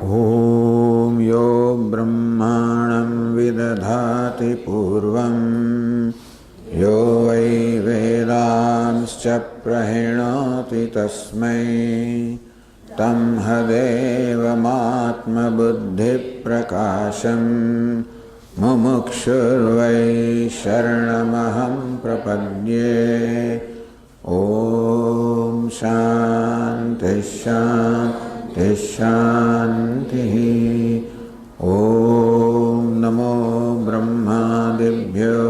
ॐ यो ब्रह्माणं विदधाति पूर्वं यो वै वेदांश्च प्रणोति तस्मै तं हदेवमात्मबुद्धिप्रकाशं मुमुक्षुर्वै शरणमहं प्रपद्ये। ॐ शान्ति शान्ति शान्तिः। ॐ नमो ब्रह्मादिभ्यो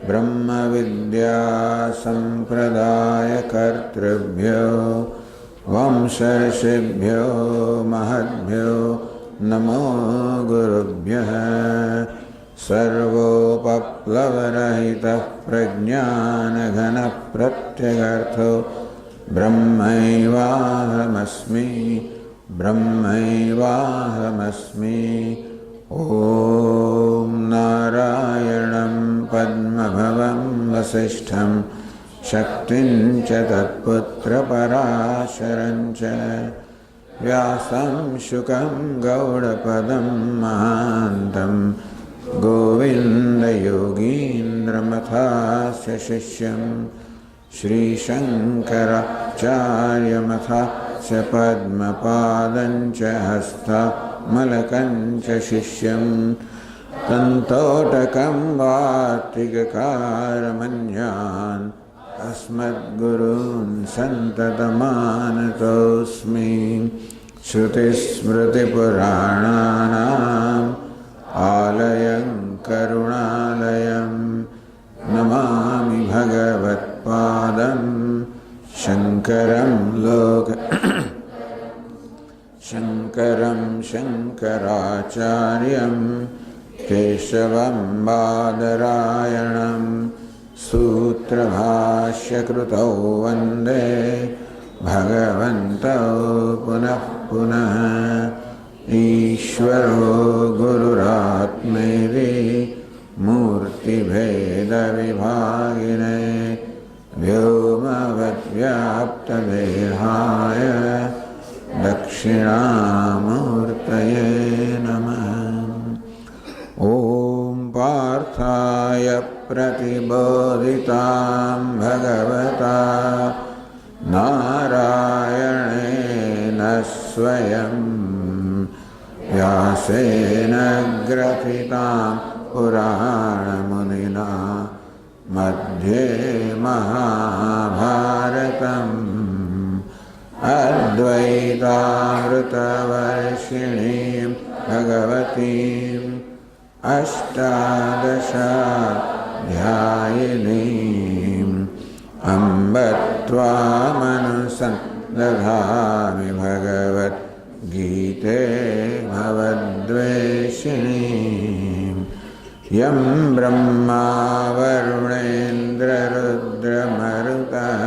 ब्रह्मविद्यासम्प्रदायकर्तृभ्यो वंशर्षिभ्यो महद्भ्यो नमो गुरुभ्यः। सर्वोपप्लवरहितः प्रज्ञानघनप्रत्यगर्थो ब्रह्मैवाहमस्मि ब्रह्मैवाहमस्मि। ॐ नारायणं पद्मभवं वसिष्ठं शक्तिं च तत्पुत्रपराशरं च व्यासं शुकं गौडपदं महान्तं गोविन्दयोगीन्द्रमथास्य शिष्यं श्रीशङ्कराचार्यमथास्य पद्मपादं च हस्तामलकं च शिष्यं तन्तोटकं वार्तिककारमन्यान् अस्मद्गुरून् सन्ततमानतोऽस्मि। श्रुतिस्मृतिपुराणानाम् आलयं करुणालयं नमामि भगवत्पादं शङ्करं शङ्करं शङ्कराचार्यं केशवं बादरायणं सूत्रभाष्यकृतौ वन्दे भगवन्तौ पुनः पुनः। ईश्वरो गुरुरात्मेति मूर्तिभेदविभागिने व्योमवद्व्याप्तदेहाय दक्षिणामूर्तये नमः। ॐ पार्थाय प्रतिबोधितां भगवता नारायणेन स्वयं व्यासेन ग्रथितां पुराणमुनिना मध्ये महाभारतम् अद्वैतामृतवर्षिणीं भगवतीम् अष्टादशाध्यायिनीम् अम्ब त्वामनुसन्दधामि भगवद्गीते भवद्वेषिणीम् यं ब्रह्मा वरुणेन्द्ररुद्रमरुतः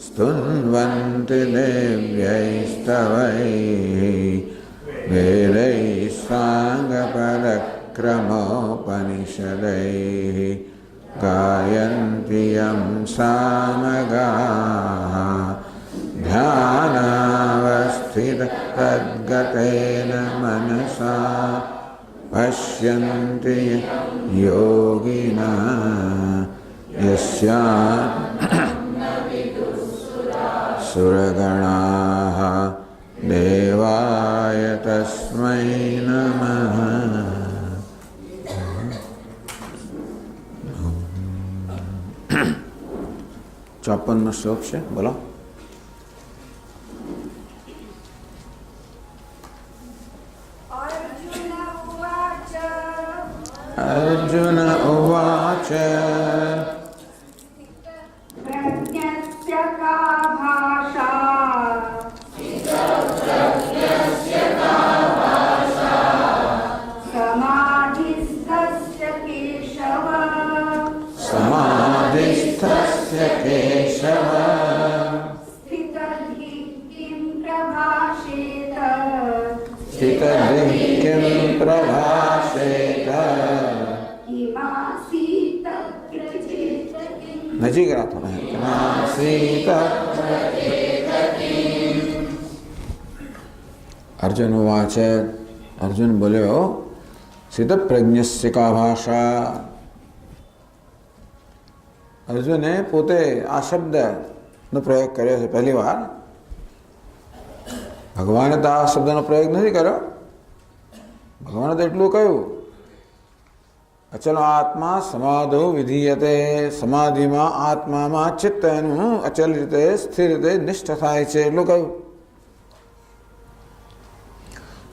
स्तुन्वन्ति देव्यैस्तवैः वेदैः साङ्गपदक्रमोपनिषदैः गायन्ति यं सामगाः ध्यानावस्थिततद्गतेन मनसा पश्यन्ति योगिनः सुरगणाः देवाय तस्मै नमः। 54 श्लोक से बोलो। अर्जुन उवाच प्रज्ञस्य का भाषा समाधिस्थस्य केशव समाधिस्थस्य केशव स्थितधि किं प्रभाषेत स्थितधि किं प्रभाषेत किमासीत नजीक रहा थोड़ा है किमासीत अर्जुन उवाच अर्जुन बोल्यो स्थितप्रज्ञस्य का भाषा। अर्जुने पोते आ शब्दનો પ્રયોગ કર્યો છે પહેલી વાર. ભગવાને તો આ શબ્દનો પ્રયોગ નથી કર્યો. ભગવાને તો એટલું કહ્યું અચલ આત્મા સમાધો વિધીયતે. સમાધિમાં આત્મામાં ચિત્ત એનું અચલ રીતે સ્થિર રીતે નિષ્ઠ થાય છે એટલું કહ્યું.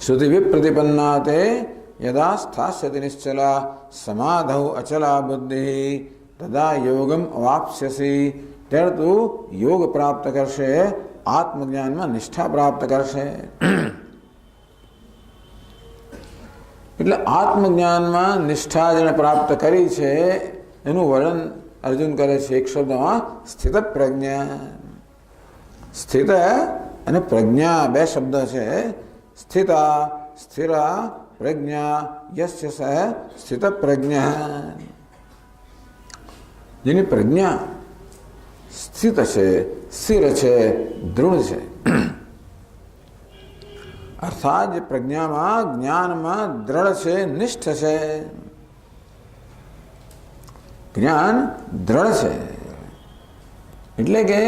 શ્રુતિ વિપ્રતિપન્ના તે યદા સ્થાસ્યતિ નિશ્ચલા સમાધૌ અચલા બુદ્ધિ તદા યોગમ અવાપ્સ્યસી. ત્યારે તું યોગ પ્રાપ્ત કરશે, આત્મજ્ઞાનમાં નિષ્ઠા પ્રાપ્ત કરશે. એટલે આત્મજ્ઞાનમાં નિષ્ઠા જેને પ્રાપ્ત કરી છે એનું વર્ણન અર્જુન કરે છે એક શબ્દમાં સ્થિત પ્રજ્ઞા. સ્થિત અને પ્રજ્ઞા બે શબ્દ છે. સ્થિતા સ્થિરા પ્રજ્ઞા યસ્ય સ સ્થિત પ્રજ્ઞા. જેની પ્રજ્ઞા સ્થિત છે, સ્થિર છે, દૃઢ છે. અર્થાત જે પ્રજ્ઞામાં જ્ઞાનમાં દ્રઢ છે, નિષ્ઠ છે. જ્ઞાન દ્રઢ છે એટલે કે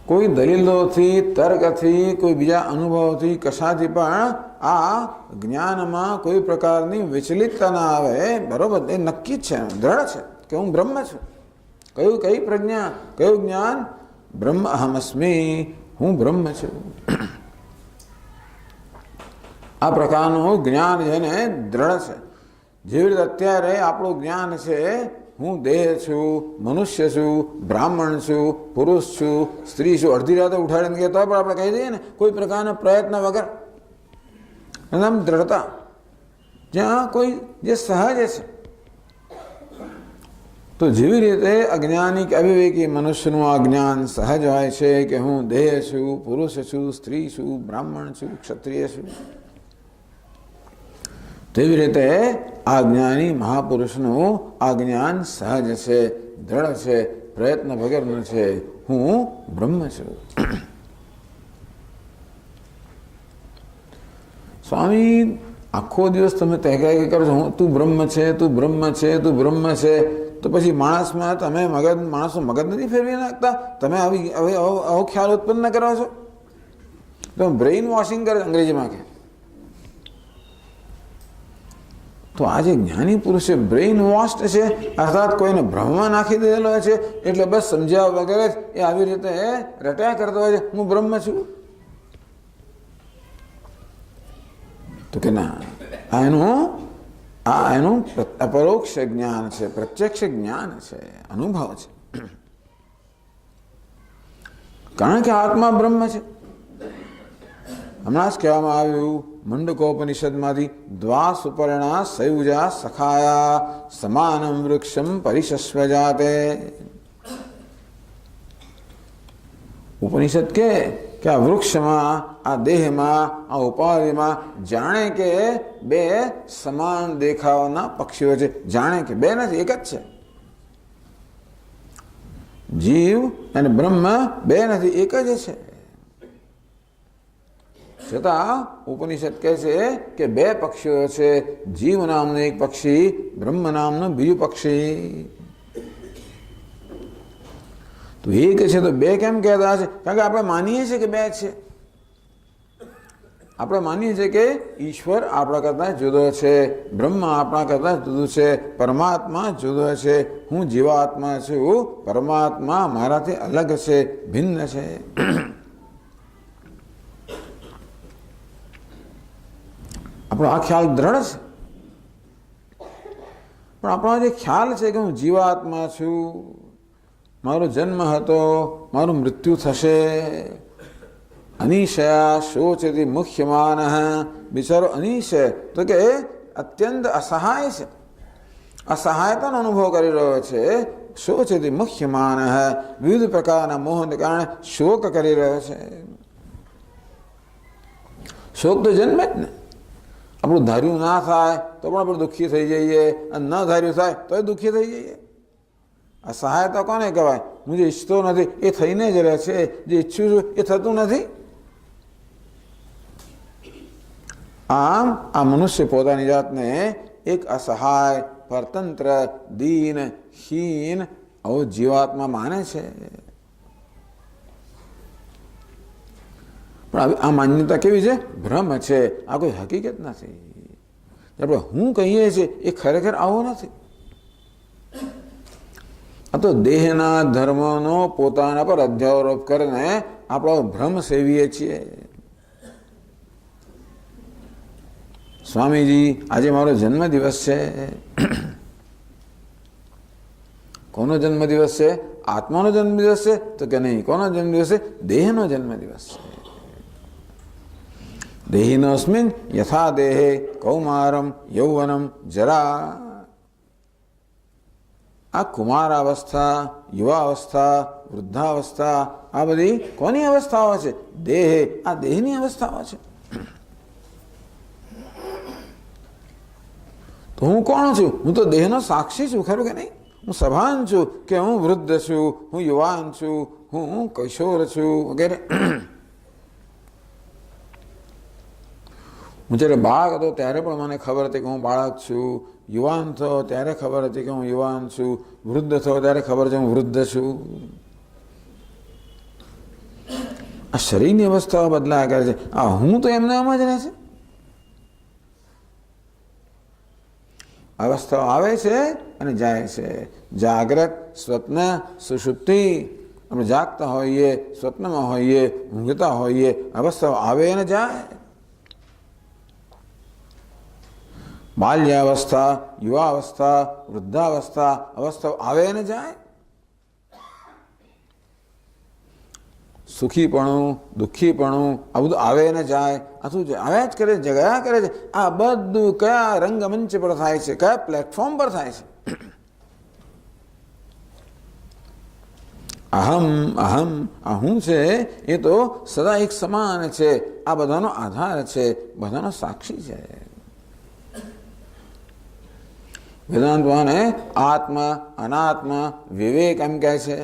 કોઈ દલીલોથી, તર્કથી, કોઈ બીજા અનુભવથી, કશાથી પણ આ જ્ઞાનમાં કોઈ પ્રકારની વિચલિતતા ના આવે. બરોબર, એ નક્કી જ છે, દ્રઢ છે કે હું બ્રહ્મ છું. કયું કઈ પ્રજ્ઞા, કયું જ્ઞાન? બ્રહ્મ અહમસ્મી, હું બ્રહ્મ છું. આ પ્રકારનું જ્ઞાન જેને દ્રઢ છે. જેવી રીતે અત્યારે આપણું જ્ઞાન છે હું દેહ છું, મનુષ્ય છું, બ્રાહ્મણ છું, પુરુષ છું, સ્ત્રી છું. અડધી રાતે ઉઠાડીને ગયા તો પણ આપણે કહી દઈએ ને કોઈ પ્રકારના પ્રયત્ન વગર. એમ દ્રઢતા જ્યાં કોઈ જે સહજ છે. તો જેવી રીતે અજ્ઞાની કે અવિવેકી મનુષ્યનું આ જ્ઞાન સહજ હોય છે કે હું દેહ છું, પુરુષ છું, સ્ત્રી છું, બ્રાહ્મણ છું, ક્ષત્રિય છું. તેવી રીતે આ જ્ઞાની મહાપુરુષનું આ જ્ઞાન સહજ છે, દ્રઢ છે, પ્રયત્ન વગરનું છે. હું બ્રહ્મ છું. સ્વામી આખો દિવસ તમે તહેકાઈ કરો છો તું બ્રહ્મ છે, તું બ્રહ્મ છે, તું બ્રહ્મ છે. તો પછી માણસમાં તમે માણસો મગજ નથી ફેરવી નાખતા? તમે આવો ખ્યાલ ઉત્પન્ન કરો છો. તમે બ્રેઇન વોશિંગ કરે અંગ્રેજીમાં કે. તો આ જે જ્ઞાની પુરુષ છે બ્રેઇન વોશ છે, અર્થાત કોઈને ભ્રમમાં નાખી દેલો છે. એટલે બસ સમજ્યા વગર જ એ આવી રીતે રટ્યા કરતો હોય છે હું બ્રહ્મ છું. તો કે ના, આ એનું અપરોક્ષ જ્ઞાન છે, પ્રત્યક્ષ જ્ઞાન છે, અનુભવ છે. કારણ કે આત્મા બ્રહ્મ છે. હમણાં જ કહેવામાં આવ્યું મંડકોપનિષદમાંથી દ્વા સુપર્ણા સયુજા સખાયા સમાનમ વૃક્ષમ પરિશસ્વજાતે. ઉપનિષદ કે આ વૃક્ષમાં, આ દેહમાં, આ ઉપાધિમાં જાણે કે બે સમાન દેખાવના પક્ષીઓ છે. જાણે કે બે નથી, એક જ છે. જીવ અને બ્રહ્મ બે નથી, એક જ છે. છતાં ઉપનિષદ કહે છે કે બે પક્ષીઓ છે. જીવ નામનું એક પક્ષી, બ્રહ્મ નામનું બીજું પક્ષી. તો એક છે તો બે કેમ કહેતા છે? કારણ કે આપણે માનીએ છીએ કે બે છે. આપણે માનીએ છીએ કે ઈશ્વર આપણા કરતાં જુદો છે, બ્રહ્મ આપણા કરતાં જુદું છે, પરમાત્મા જુદો છે. હું જીવાત્મા છું, પરમાત્મા મારાથી અલગ છે, ભિન્ન છે. આપણો આ ખ્યાલ દ્રઢ છે. પણ આપણો જે ખ્યાલ છે કે હું જીવાત્મા છું, મારો જન્મ હતો, મારું મૃત્યુ થશે. અનિશયા શોચતી મુખ્યમાન. બિચારો અનિશ તો કે અત્યંત અસહાય છે, અસહાયતાનો અનુભવ કરી રહ્યો છે. શોચતી મુખ્યમાન, વિવિધ પ્રકારના મોહને કારણે શોક કરી રહ્યો છે. શોક તો જન્મે જ ને. આપણું ધાર્યું ના થાય તો પણ આપણે દુઃખી થઈ જઈએ, અને ન ધાર્યું થાય તો દુઃખી થઈ જઈએ. આ સહાયતા કોને કહેવાય? હું જે ઈચ્છતો નથી એ થઈને જ રહે છે, જે ઈચ્છું છું એ થતું નથી. આમ આ મનુષ્ય પોતાની જાતને એક અસહાય, પરતંત્ર, દીન, હીન આવો જીવાત્મા માને છે. પણ આ માન્યતા કેવી છે? ભ્રમ છે, આ કોઈ હકીકત નથી. આપણે હું કહીએ છીએ એ ખરેખર આવો નથી. આ તો દેહના ધર્મનો પોતાના પર અધ્યારોપ કરીને આપણો ભ્રમ સેવીએ છીએ. સ્વામીજી, આજે મારો જન્મદિવસ છે. કોનો જન્મદિવસ છે? આત્માનો જન્મદિવસ છે? તો કે નહીં. કોનો જન્મદિવસ છે? દેહનો જન્મદિવસ છે. દેહિનોસ્મિન યથા દેહે કૌમારમ યૌવનમ જરા. આ કુમારાવસ્થા, યુવાવસ્થા, વૃદ્ધાવસ્થા, આ બધી કોની અવસ્થાઓ છે? દેહ. આ દેહની અવસ્થાઓ છે. તો હું કોણ છું? હું તો દેહનો સાક્ષી છું, ખરું કે નહીં? હું સભાન છું કે હું વૃદ્ધ છું, હું યુવાન છું, હું કિશોર છું વગેરે. હું જ્યારે બાળક હતો ત્યારે પણ મને ખબર હતી કે હું બાળક છું. યુવાન થયો ત્યારે ખબર હતી કે હું યુવાન છું. વૃદ્ધ થયો ત્યારે ખબર છે હું વૃદ્ધ છું. આ શરીરની અવસ્થાઓ બદલાયા કરે છે. આ હું તો એમને એમ જ રહે છે. અવસ્થાઓ આવે છે અને જાય છે. જાગ્રત, સ્વપ્ન, સુષુપ્તિ. આપણે જાગતા હોઈએ, સ્વપ્નમાં હોઈએ, ઊંઘતા હોઈએ, અવસ્થાઓ આવે અને જાય. બાલ્યાવસ્થા, યુવાવસ્થા, વૃદ્ધાવસ્થા, અવસ્થાઓ આવે અને જાય. સુખીપણું, દુઃખીપણું, આ બધું આવે ને જાય. આ શું છે? આવ્યા જ કરે છે, જગ્યા કરે છે. આ બધું કયા રંગમંચ પર થાય છે? કયા પ્લેટફોર્મ પર થાય છે? અહમ અહમ, આ હું છે એ તો સદા એક સમાન છે. આ બધાનો આધાર છે, બધાનો સાક્ષી છે. વેદાંતવાને આત્મા, અનાત્મા, વિવેક એમ કહે છે.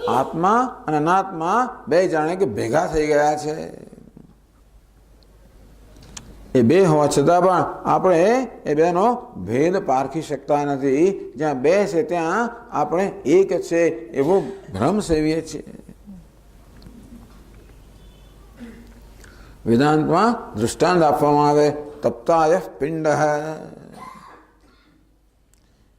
આત્મા અને અનાત્મા બે જાણે કે ભેગા થઈ ગયા છે. એ બે હોવા છતાં પણ આપણે એ બેનો ભેદ પારખી શકતા નથી. જ્યાં બે છે ત્યાં આપણે એક છે એવો ભ્રમ સેવીએ છીએ. વેદાંતમાં દૃષ્ટાંત આપવામાં આવે. તપ્તાય પિંડ.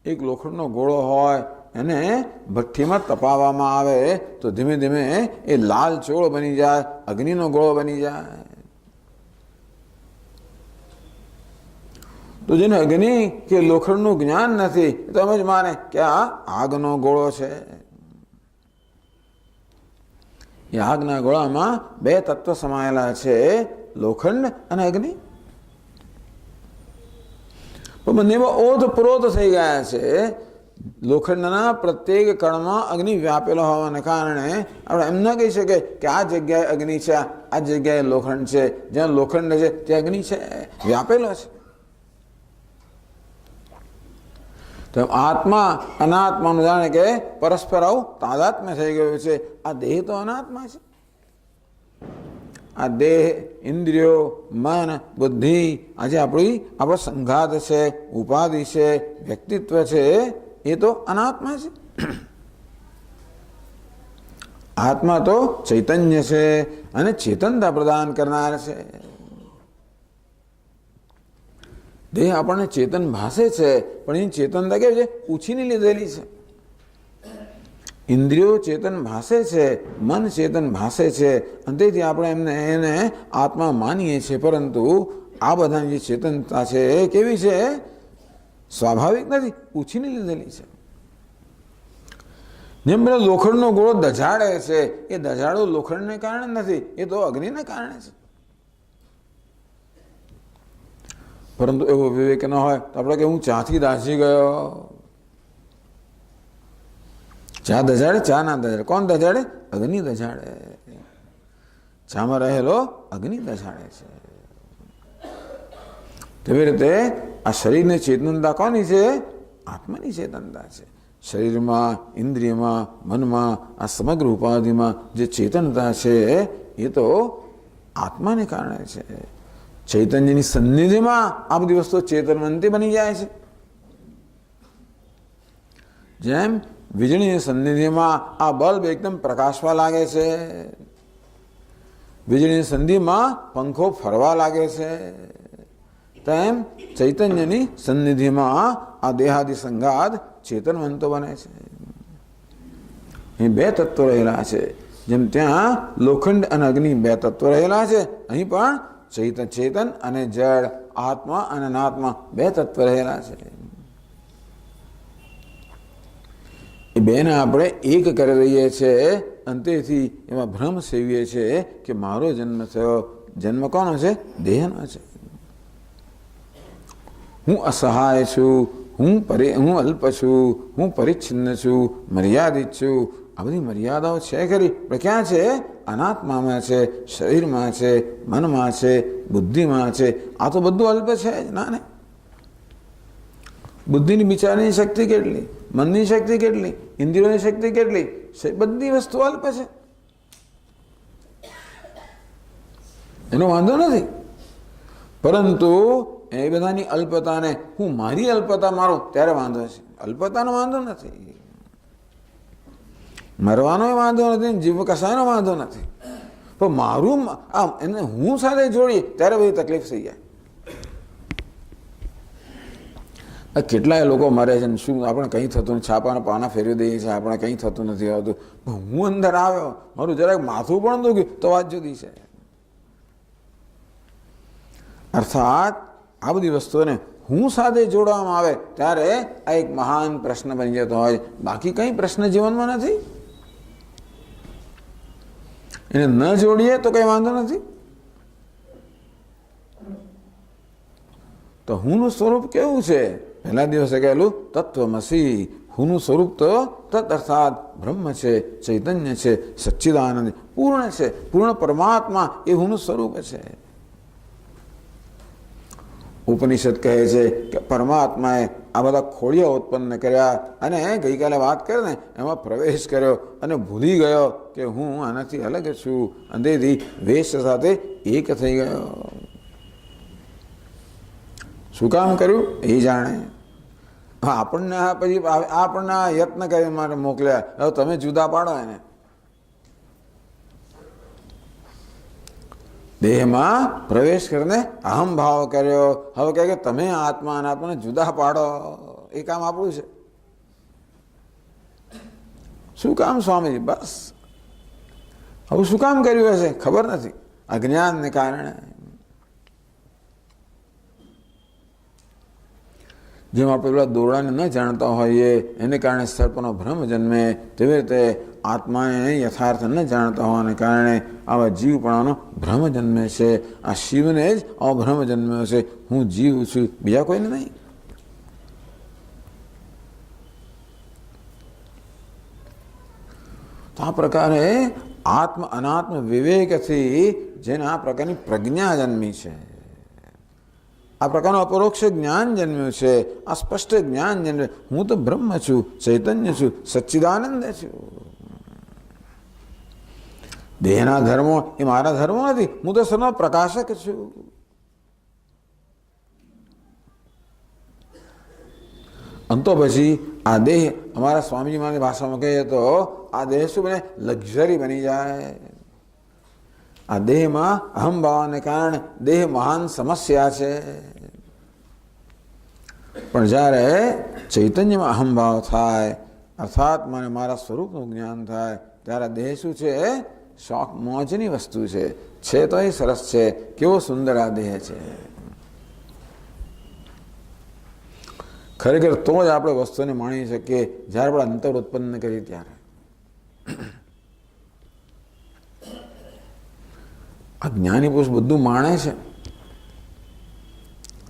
એક લોખંડનો ગોળો હોય, એને ભઠ્ઠીમાં તપાવવામાં આવે તો ધીમે ધીમે એ લાલ ચોળ બની જાય, અગ્નિનો ગોળો બની જાય. તો જેને અગ્નિ કે લોખંડનું જ્ઞાન નથી તો એમ જ માને કે આ આગનો ગોળો છે. એ આગના ગોળામાં બે તત્વ સમાયેલા છે, લોખંડ અને અગ્નિ. પણ બંનેમાં ઓતપ્રોત થઈ ગયા છે. લોખંડના પ્રત્યેક કણમાં અગ્નિ વ્યાપેલો હોવાને કારણે આપણે એમ ન કહી શકીએ કે આ જગ્યાએ અગ્નિ છે, આ જગ્યાએ લોખંડ છે. જ્યાં લોખંડ છે ત્યાં અગ્નિ છે, વ્યાપેલો છે. તો આત્મા અનાત્માનું જાણે કે પરસ્પર આવું તાદાત્મ્ય થઈ ગયું છે. આ દેહ તો અનાત્મા છે. આ દેહ, ઇન્દ્રિયો, મન, બુદ્ધિ, આજે આપણો સંઘાત છે, ઉપાધિ છે, વ્યક્તિત્વ છે, એ તો અનાત્મા છે. આત્મા તો ચૈતન્ય છે અને ચેતનતા પ્રદાન કરનાર છે. દેહ આપણને ચેતન ભાસે છે, પણ એની ચેતનતા કેવી છે? ઉછીની લીધેલી છે. ઇન્દ્રિયો ચેતન ભાસે છે, મન ચેતન ભાસે છે, અને તેથી આપણે એને આત્મા માનીએ છીએ. પરંતુ આ બધાની જે ચેતનતા છે એ કેવી છે? સ્વાભાવિક નથી, ઉછીની લીધેલી છે. જેમ પેલો લોખંડનો ગોળો દજાડે છે, એ દજાડો લોખંડને કારણે નથી, એ તો અગ્નિને કારણે છે. પરંતુ એવો વિવેક ન હોય તો આપણે કે હું ચાથી દાઝી ગયો. ચા દજાડે? ચા ના દજાડે. કોણ દજાડે? અગ્નિ દજાડે. ચામાં રહેલો અગ્નિ દજાડે છે. તેવી રીતે આ શરીરની ચેતનતા કોની છે? આત્માની ચેતનતા છે. શરીરમાં, ઇન્દ્રિયમાં, મનમાં, આ સમગ્ર ઉપાધિમાં જે ચેતનતા છે એ તો આત્માને કારણે છે. ચૈતન્યની સન્નિધિમાં આ બધી વસ્તુઓ ચેતનવંતી બની જાય છે. જેમ વીજળીની સન્નિધિમાં આ બલ્બ એકદમ પ્રકાશવા લાગે છે, વીજળીની સંધિમાં પંખો ફરવા લાગે છે, તેમ ચૈતન્યની સન્નિધિમાં આ દેહાદિ સંગાત ચેતનવંતો બને છે. અહીં બે તત્વો રહેલા છે. જેમ ત્યાં લોખંડ અને અગ્નિ બે તત્વો રહેલા છે, અહીં પણ ચેતન અને જળ, આત્મા અને અનાત્મા બે તત્વ રહેલા છે. એ બેને આપણે એક કરી રહીએ છીએ. અંતેથી એમાં ભ્રમ સેવીએ છીએ કે મારો જન્મ થયો. જન્મ કોનો છે? દેહનો છે. હું અસહાય છું, હું અલ્પ છું, હું પરિચ્છિન્ન છું, મર્યાદિત છું. આ બધી મર્યાદાઓ છે ખરી, પણ ક્યાં છે? અનાત્મામાં છે, શરીરમાં છે, મનમાં છે, બુદ્ધિમાં છે. આ તો બધું અલ્પ છે જ ના ને. બુદ્ધિની વિચારની શક્તિ કેટલી, મનની શક્તિ કેટલી, ઇન્દ્રિયોની શક્તિ કેટલી, બધી વસ્તુ અલ્પ છે. એનો વાંધો નથી. પરંતુ એ બધાની અલ્પતાને હું મારી અલ્પતા મારું ત્યારે વાંધો છે. અલ્પતાનો વાંધો નથી, મરવાનો વાંધો નથી, જીવ કસાયનો વાંધો નથી. પણ મારું એને હું સાથે જોડી ત્યારે બધી તકલીફ થઈ જાય. કેટલાય લોકો મરે છે ને શું આપણે કંઈ થતું નથી, છાપાના પાના ફેરવી દઈએ છીએ, આપણે કંઈ થતું નથી આવતું. હું અંદર આવ્યો, મારું જરાક માથું પણ દુખ્યું તો વાત જુદી છે. અર્થાત આ બધી વસ્તુઓને હું સાથે જોડવામાં આવે ત્યારે આ એક મહાન પ્રશ્ન બની જતો હોય. બાકી કંઈ પ્રશ્ન જીવનમાં નથી. એને ન જોડીએ તો કંઈ વાંધો નથી. તો હુંનું સ્વરૂપ કેવું છે? પહેલા દિવસે કહેલું તત્વમસી. હુંનું સ્વરૂપ તો તત્ અર્થાત બ્રહ્મ છે, ચૈતન્ય છે, સચ્ચિદાનંદ, પૂર્ણ છે, પૂર્ણ પરમાત્મા એ હુંનું સ્વરૂપ છે. ઉપનિષદ કહે છે કે પરમાત્માએ આ બધા ખોડિયા ઉત્પન્ન કર્યા અને ગઈકાલે વાત કરે ને એમાં પ્રવેશ કર્યો અને ભૂલી ગયો કે હું આનાથી અલગ છું. અંધેથી વેશ સાથે એક થઈ ગયો. શું કામ કર્યું એ જાણે. આપણને પછી આપણને યત્ન કરી માટે મોકલ્યા, હવે તમે જુદા પાડો એને. દેહમાં પ્રવેશ કરીને અહમ ભાવ કર્યો. હવે કહે કે તમે આત્મા અનાત્માને જુદા પાડો. એ કામ આપણું છે. શું કામ સ્વામીજી? બસ હવે શું કામ કર્યું હશે ખબર નથી, અજ્ઞાનને કારણે. જેમ આપણે પેલા દોરડાને ન જાણતા હોઈએ એને કારણે સર્પનો ભ્રમ જન્મે, તેવી રીતે આત્માને યથાર્થ ન જાણતા હોવાને કારણે આવા જીવપણાનો ભ્રમ જન્મે છે. આ શિવને જ આવો ભ્રમ જન્મ્યો છે, હું જીવ છું, બીજા કોઈને નહીં. તો આ પ્રકારે આત્મ અનાત્મ વિવેકથી જેને આ પ્રકારની પ્રજ્ઞા જન્મી છે, આ પ્રકારનું અપરોક્ષ જ્ઞાન જન્મ્યું છે, આ સ્પષ્ટ જ્ઞાન જન્મ્યું, હું તો બ્રહ્મ છું, ચૈતન્ય છું, સચ્ચિદાનંદ છું. દેહના ધર્મો એ મારા ધર્મો નથી, હું તો સર્વ પ્રકાશક છું. અંતો પછી આ દેહ, અમારા સ્વામીજી મારી ભાષામાં કહીએ તો આ દેહ શું બને? લક્ઝરી બની જાય. આ દેહમાં અહમભાવને કારણે દેહ મહાન સમસ્યા છે. પણ જ્યારે ચૈતન્યમાં અહમભાવ થાય, અર્થાત મને મારા સ્વરૂપનું જ્ઞાન થાય, ત્યારે દેહ શું છે? શોખ મોજની વસ્તુ છે તો એ સરસ છે. કેવો સુંદર આ દેહ છે. ખરેખર તો જ આપણે વસ્તુને માણી શકીએ જ્યારે આપણે અંતર ઉત્પન્ન કરીએ ત્યારે. આ જ્ઞાની પુરુષ બધું માણે છે.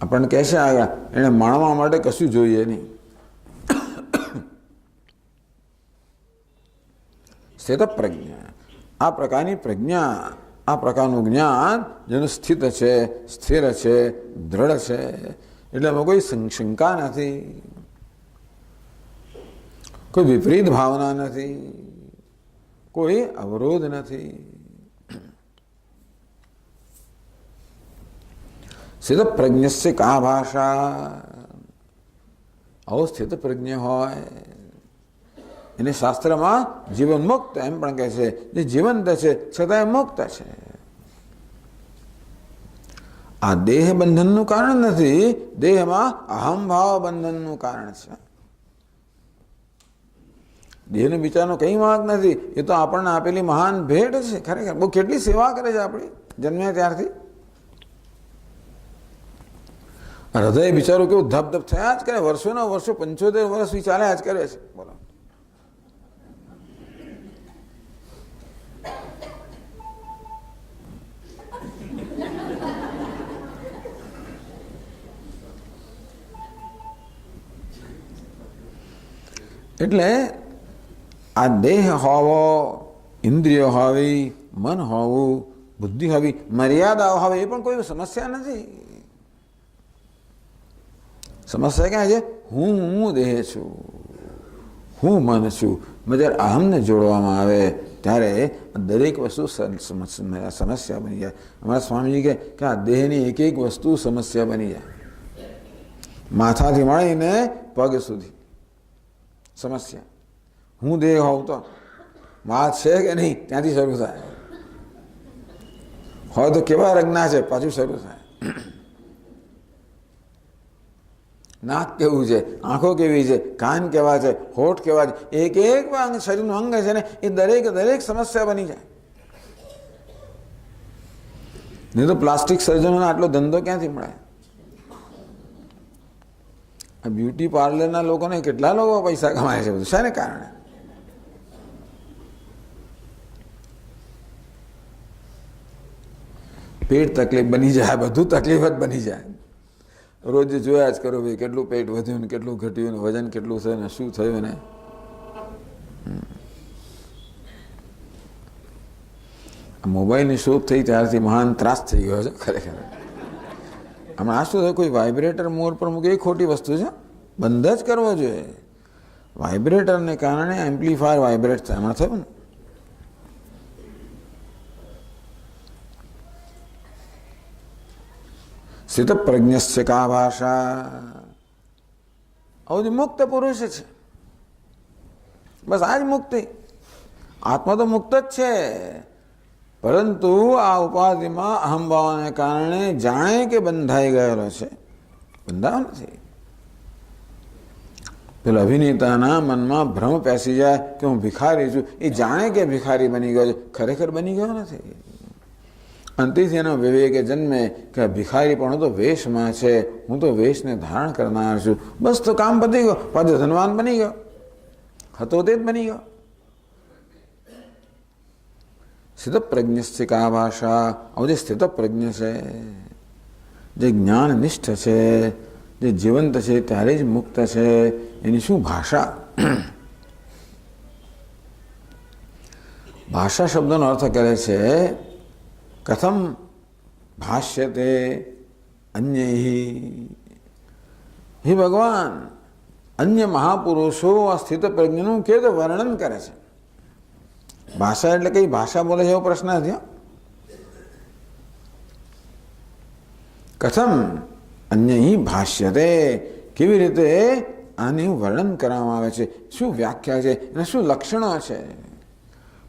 આપણને કહેશે આગળ એને માણવા માટે કશું જોઈએ નહીં. સ્થિત પ્રજ્ઞા, આ પ્રકારની પ્રજ્ઞા, આ પ્રકારનું જ્ઞાન જેનું સ્થિત છે, સ્થિર છે, દ્રઢ છે, એટલે એમાં કોઈ શંકા નથી, કોઈ વિપરીત ભાવના નથી, કોઈ અવરોધ નથી. સ્થિત પ્રજ્ઞસ્ય કા ભાષા, આવો સ્થિત પ્રજ્ઞ હોય એને શાસ્ત્રમાં જીવન મુક્ત એમ પણ કહે છે. જે જીવંત છે છતાં મુક્ત છે. આ દેહ બંધનનું કારણ નથી, દેહમાં અહમભાવ બંધનનું કારણ છે. દેહનું વિચારનો કંઈ વાંક નથી, એ તો આપણને આપેલી મહાન ભેટ છે. ખરેખર બહુ કેટલી સેવા કરે છે આપણી જન્મ્યા ત્યારથી. હૃદય બિચારું કેવું ધપ ધપ થયા જ કરે, વર્ષોના વર્ષો 75 વર્ષ ચાલ્યા જ કરે છે. બોલો, એટલે આ દેહ હોવો, ઇન્દ્રિયો હોવી, મન હોવું, બુદ્ધિ હોવી, મર્યાદાઓ હોવી, એ પણ કોઈ સમસ્યા નથી. સમસ્યા ક્યાં છે? હું દેહ છું, હું મન છું. જ્યારે અહમને જોડવામાં આવે ત્યારે દરેક વસ્તુ સમસ્યા બની જાય. અમારા સ્વામીજી કહે કે આ દેહની એક એક વસ્તુ સમસ્યા બની જાય. માથાથી મળીને પગ સુધી સમસ્યા. હું દેહ હોઉં તો વાત છે કે નહીં, ત્યાંથી શરૂ થાય. હોય તો કેવા રંગના છે, પાછું શરૂ થાય. નાક કેવું છે, આંખો કેવી છે, કાન કેવા છે, હોઠ કેવા છે, એક એક શરીરનું અંગ છે ને એ દરેક સમસ્યા બની જાય. નહીં તો પ્લાસ્ટિક સર્જનોને આટલો ધંધો ક્યાંથી મળે? આ બ્યુટી પાર્લરના લોકોને કેટલા લોકો પૈસા કમાય છે, બધું શાને કારણે? પેટ તકલીફ બની જાય, બધું તકલીફ જ બની જાય. રોજ જોયા જ કરો ભાઈ, કેટલું પેટ વધ્યું ને કેટલું ઘટ્યું ને વજન કેટલું છે ને શું થયું ને. મોબાઈલની શોધ થઈ ત્યારથી મહાન ત્રાસ થઈ ગયો છે ખરેખર. હમણાં શું થયું, કોઈ વાઇબ્રેટર મોર પર મૂકે એ ખોટી વસ્તુ છે, બંધ જ કરવો જોઈએ. વાઇબ્રેટરને કારણે એમ્પ્લીફાયર વાઇબ્રેટ થાય, હમણાં થયું ને. સ્થિત પ્રજ્ઞસ્ય કા ભાષા, આવું મુક્ત પુરુષ છે. બસ આ જ મુક્તિ. આત્મા તો મુક્ત જ છે, પરંતુ આ ઉપાધિમાં અહંભાવને કારણે જાણે કે બંધાઈ ગયેલો છે, બંધાયો નથી. પેલા અભિનેતાના મનમાં ભ્રમ પેસી જાય કે હું ભિખારી છું, એ જાણે કે ભિખારી બની ગયો છે, ખરેખર બની ગયો નથી. અંતિથી એનો વિવેકે જન્મે કે ભિખારી પણ તો વેશમાં છે, હું તો વેશને ધારણ કરનાર છું. બસ તો કામ પતી ગયો, પાછો ધનવાન બની ગયો, હતો તે જ બની ગયો. સ્થિત પ્રજ્ઞસ્ય કા ભાષા, આવું જે સ્થિત પ્રજ્ઞ છે, જે જ્ઞાનનિષ્ઠ છે, જે જીવંત છે ત્યારે જ મુક્ત છે, એની શું ભાષા? ભાષા શબ્દનો અર્થ કરે છે કથમ ભાષ્યતે અન્યૈ. હે ભગવાન, અન્ય મહાપુરુષો આ સ્થિત પ્રજ્ઞનું કે તો વર્ણન કરે છે. ભાષા એટલે કઈ ભાષા બોલે છે એવો પ્રશ્ન નથી. કથમ અન્યૈ ભાષ્યતે, કેવી રીતે આનું વર્ણન કરવામાં આવે છે, શું વ્યાખ્યા છે અને શું લક્ષણો છે.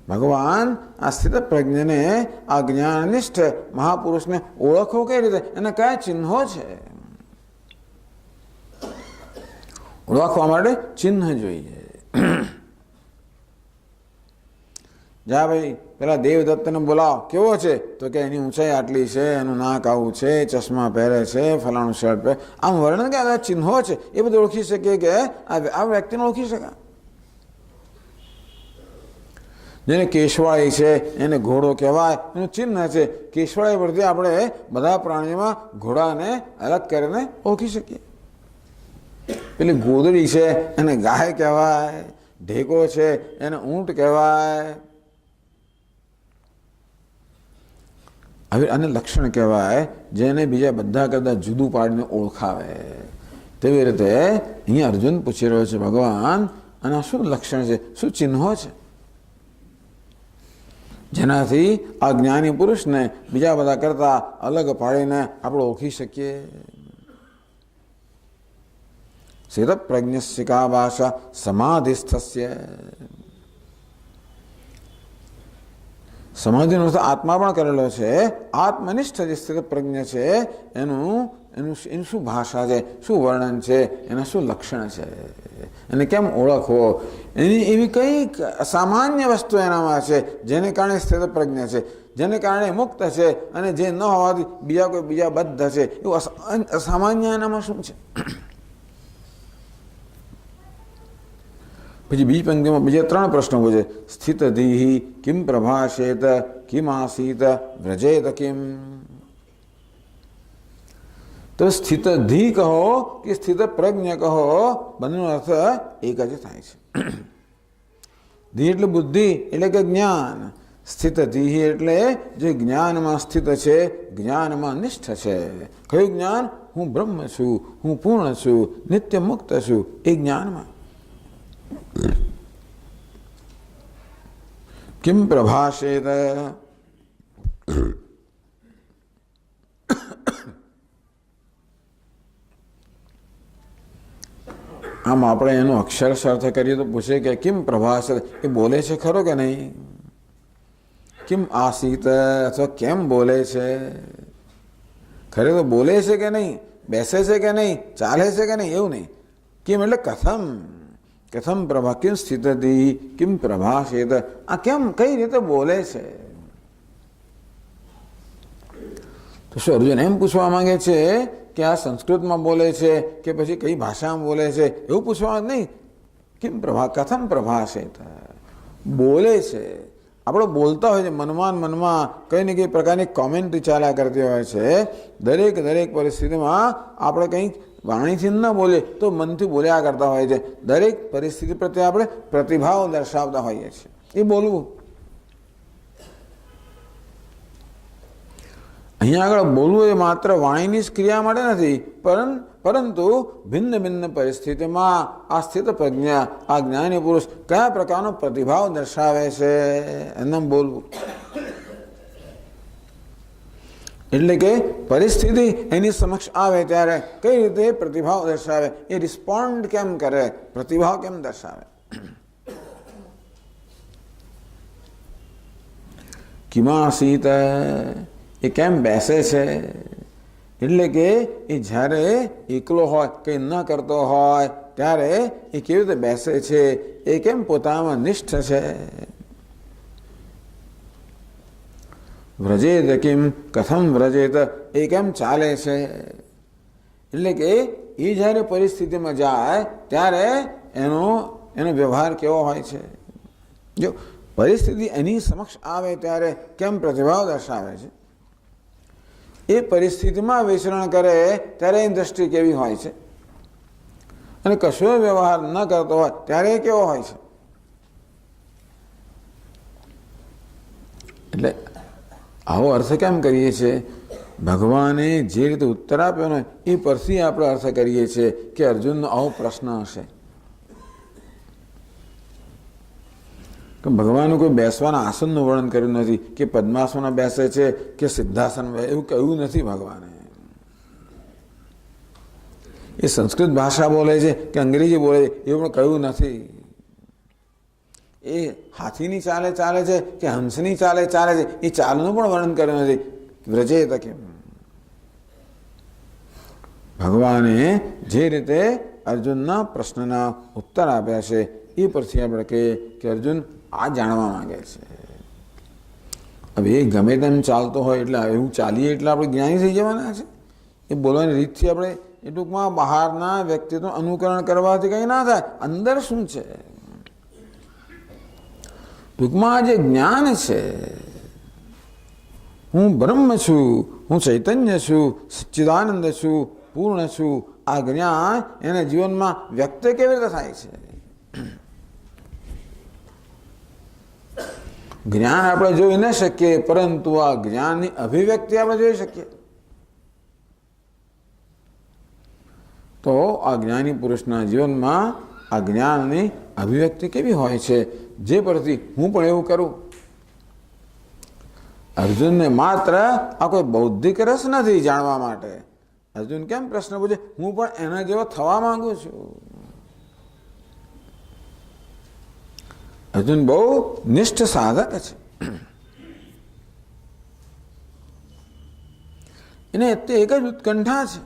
ભગવાન આ સ્થિત પ્રજ્ઞને, આ જ્ઞાનનિષ્ઠ મહાપુરુષને ઓળખો કઈ રીતે, એના કયા ચિહ્નો છે? ઓળખવા માટે ચિહ્ન જોઈએ. જા ભાઈ પેલા દેવદત્તને બોલાવો, કેવો છે? તો કે એની ઊંચાઈ આટલી છે, એનું નાક આવું છે, ચશ્મા પહેરે છે, ફલાણું શર્ટ પહેરે. આમ વર્ણન કે ચિહ્નો છે એ બધું ઓળખી શકીએ કે આ વ્યક્તિને ઓળખી શકાય. જેને કેશવાળી છે એને ઘોડો કહેવાય, એનું ચિહ્ન છે. કેશવાળી પરથી આપણે બધા પ્રાણીઓમાં ઘોડાને અલગ કરીને ઓળખી શકીએ. પેલી ગોદડી છે એને ગાય કહેવાય, ઢેકો છે એને ઊંટ કહેવાય. હવે આને લક્ષણ કહેવાય, જેને બીજા બધા કરતાં જુદું પાડીને ઓળખાવે. તેવી રીતે અહીંયા અર્જુન પૂછી રહ્યો છે, ભગવાન આના શું લક્ષણ છે, શું ચિહ્નો છે? જેનાથી આ જ્ઞાની પુરુષને બીજા બધા કરતાં અલગ પાડીને આપણે ઓળખી શકીએ. સ્થિતપ્રજ્ઞસ્ય કા ભાષા સમાધિસ્થસ્ય. સમાધિનો અર્થ આત્મા પણ કરેલો છે. આત્મનિષ્ઠ જે સ્થિતપ્રજ્ઞ છે એનું શું ભાષા છે, શું વર્ણન છે, એના શું લક્ષણ છે, એને કેમ ઓળખવો, એની એવી કઈ સામાન્ય વસ્તુ એનામાં છે જેને કારણે સ્થિતપ્રજ્ઞ છે, જેને કારણે મુક્ત છે, અને જે ન હોવાથી બીજા બદ્ધ છે, એવું અસામાન્ય એનામાં શું છે. પછી બીજી પંક્તિમાં બીજા 3 પ્રશ્નો પૂછે. સ્થિતધીઃ કિમ પ્રભાષેત, કિમ આસીત, વ્રજેત કિમ. તો સ્થિતધી કહો કે સ્થિત પ્રજ્ઞ કહો, બંનેનો અર્થ એક જ થાય છે. ધી એટલે બુદ્ધિ એટલે કે જ્ઞાન. સ્થિતધી એટલે જે જ્ઞાનમાં સ્થિત છે, જ્ઞાનમાં નિષ્ઠ છે. કયું જ્ઞાન? હું બ્રહ્મ છું, હું પૂર્ણ છું, નિત્ય મુક્ત છું, એ જ્ઞાનમાં. કિમ પ્રભાષેત. આમ આપણે એનો અક્ષરશ અર્થ કરીએ તો પૂછે કે કિમ પ્રભાષેત, એ બોલે છે ખરો કે નહીં? કિમ આસીત અથવા કેમ બોલે છે? ખરે તો બોલે છે કે નહીં, બેસે છે કે નહીં, ચાલે છે કે નહીં, એવું નહીં. કિમ એટલે કથમ. કથમ પ્રભા કિમ સ્થિતધિ કિમ પ્રભાષેત. આ કેમ, કઈ રીતે બોલે છે? તો શું અર્જુન એમ પૂછવા માંગે છે કે આ સંસ્કૃતમાં બોલે છે કે પછી કઈ ભાષામાં બોલે છે, એવું પૂછવા નહીં. કિમ પ્રભા, કથમ પ્રભાષેત. બોલે છે. આપણે બોલતા હોય છે મનમાં કઈ ને કઈ પ્રકારની કોમેન્ટ્રી ચાલ્યા કરતી હોય છે. દરેક પરિસ્થિતિમાં આપણે કંઈક વાણીથી ન બોલીએ તો મનથી બોલ્યા કરતા હોય છે. દરેક પરિસ્થિતિ પ્રત્યે આપણે પ્રતિભાવ દર્શાવતા હોઈએ છીએ. એ બોલવું. અહીંયા આગળ બોલવું એ માત્ર વાણીની જ ક્રિયા માટે નથી, પરંતુ ભિન્ન પરિસ્થિતિમાં આ સ્થિત પ્રજ્ઞા, આ જ્ઞાની પુરુષ કયા પ્રકારનો પ્રતિભાવ દર્શાવે છે એમ બોલવું. એટલે કે પરિસ્થિતિ એની સમક્ષ આવે ત્યારે કઈ રીતે પ્રતિભાવ દર્શાવે, એ રિસ્પોન્ડ કેમ કરે, પ્રતિભાવ કેમ દર્શાવે. કિમાસીત, એ કેમ બેસે છે? એટલે કે એ જ્યારે એકલો હોય, કંઈ ન કરતો હોય ત્યારે એ કેવી રીતે બેસે છે, એ કેમ પોતામાં નિષ્ઠ છે. વ્રજેત કિમ, કથમ વ્રજેત, એ કેમ ચાલે છે? એટલે કે એ જ્યારે પરિસ્થિતિમાં જાય ત્યારે એનો વ્યવહાર કેવો હોય છે. જો પરિસ્થિતિ એની સમક્ષ આવે ત્યારે કેમ પ્રતિભાવ દર્શાવે છે, એ પરિસ્થિતિમાં વિચરણ કરે ત્યારે એની દ્રષ્ટિ કેવી હોય છે, અને કશો વ્યવહાર ન કરતો હોય ત્યારે એ કેવો હોય છે. એટલે આવો અર્થ કેમ કરીએ છીએ? ભગવાને જે રીતે ઉત્તર આપ્યો ને એ પરથી આપણે અર્થ કરીએ છીએ કે અર્જુનનો આવો પ્રશ્ન હશે. કે ભગવાને કોઈ બેસવાના આસનનું વર્ણન કર્યું નથી કે પદ્માસનમાં બેસે છે કે સિદ્ધાસન, એવું કહ્યું નથી ભગવાને. એ સંસ્કૃત ભાષા બોલે છે કે અંગ્રેજી બોલે છે એવું પણ કહ્યું નથી. એ હાથીની ચાલે છે કે હંસની ચાલે છે, એ ચાલનું પણ વર્ણન કર્યું નથી. વ્રજેત કેમ. ભગવાને જે રીતે અર્જુનના પ્રશ્નના ઉત્તર આપ્યા છે એ પરથી આપણે કહીએ કે અર્જુન આ જાણવા માંગે છે. હવે એ ગમે તેમ ચાલતો હોય એટલે એવું ચાલીએ એટલે આપણે જ્ઞાની થઈ જવાના છે? એ બોલવાની રીતથી આપણે એ ટૂંકમાં બહારના વ્યક્તિત્વનું અનુકરણ કરવાથી કંઈ ના થાય. અંદર શું છે? ટૂંકમાં જે જ્ઞાન છે, હું બ્રહ્મ છું, હું ચૈતન્ય છું, સચ્ચિદાનંદ છું, પૂર્ણ છું, આ જ્ઞાન એના જીવનમાં વ્યક્ત કેવી રીતે થાય છે? જ્ઞાન આપણે જોઈ ન શકીએ, પરંતુ આ જ્ઞાનની અભિવ્યક્તિ આપણે જોઈ શકીએ. તો આ જ્ઞાની પુરુષના જીવનમાં આ જ્ઞાનની અભિવ્યક્તિ કેવી હોય છે, જે પરથી હું પણ એવું કરું. અર્જુનને માત્ર આ કોઈ બૌદ્ધિક રસ નથી જાણવા માટે. અર્જુન કેમ પ્રશ્ન પૂછે? હું પણ એના જેવો થવા માંગુ છું. અર્જુન બહુ નિષ્ઠ સાધક છે. એને તે એક જ ઉત્કંઠા છે.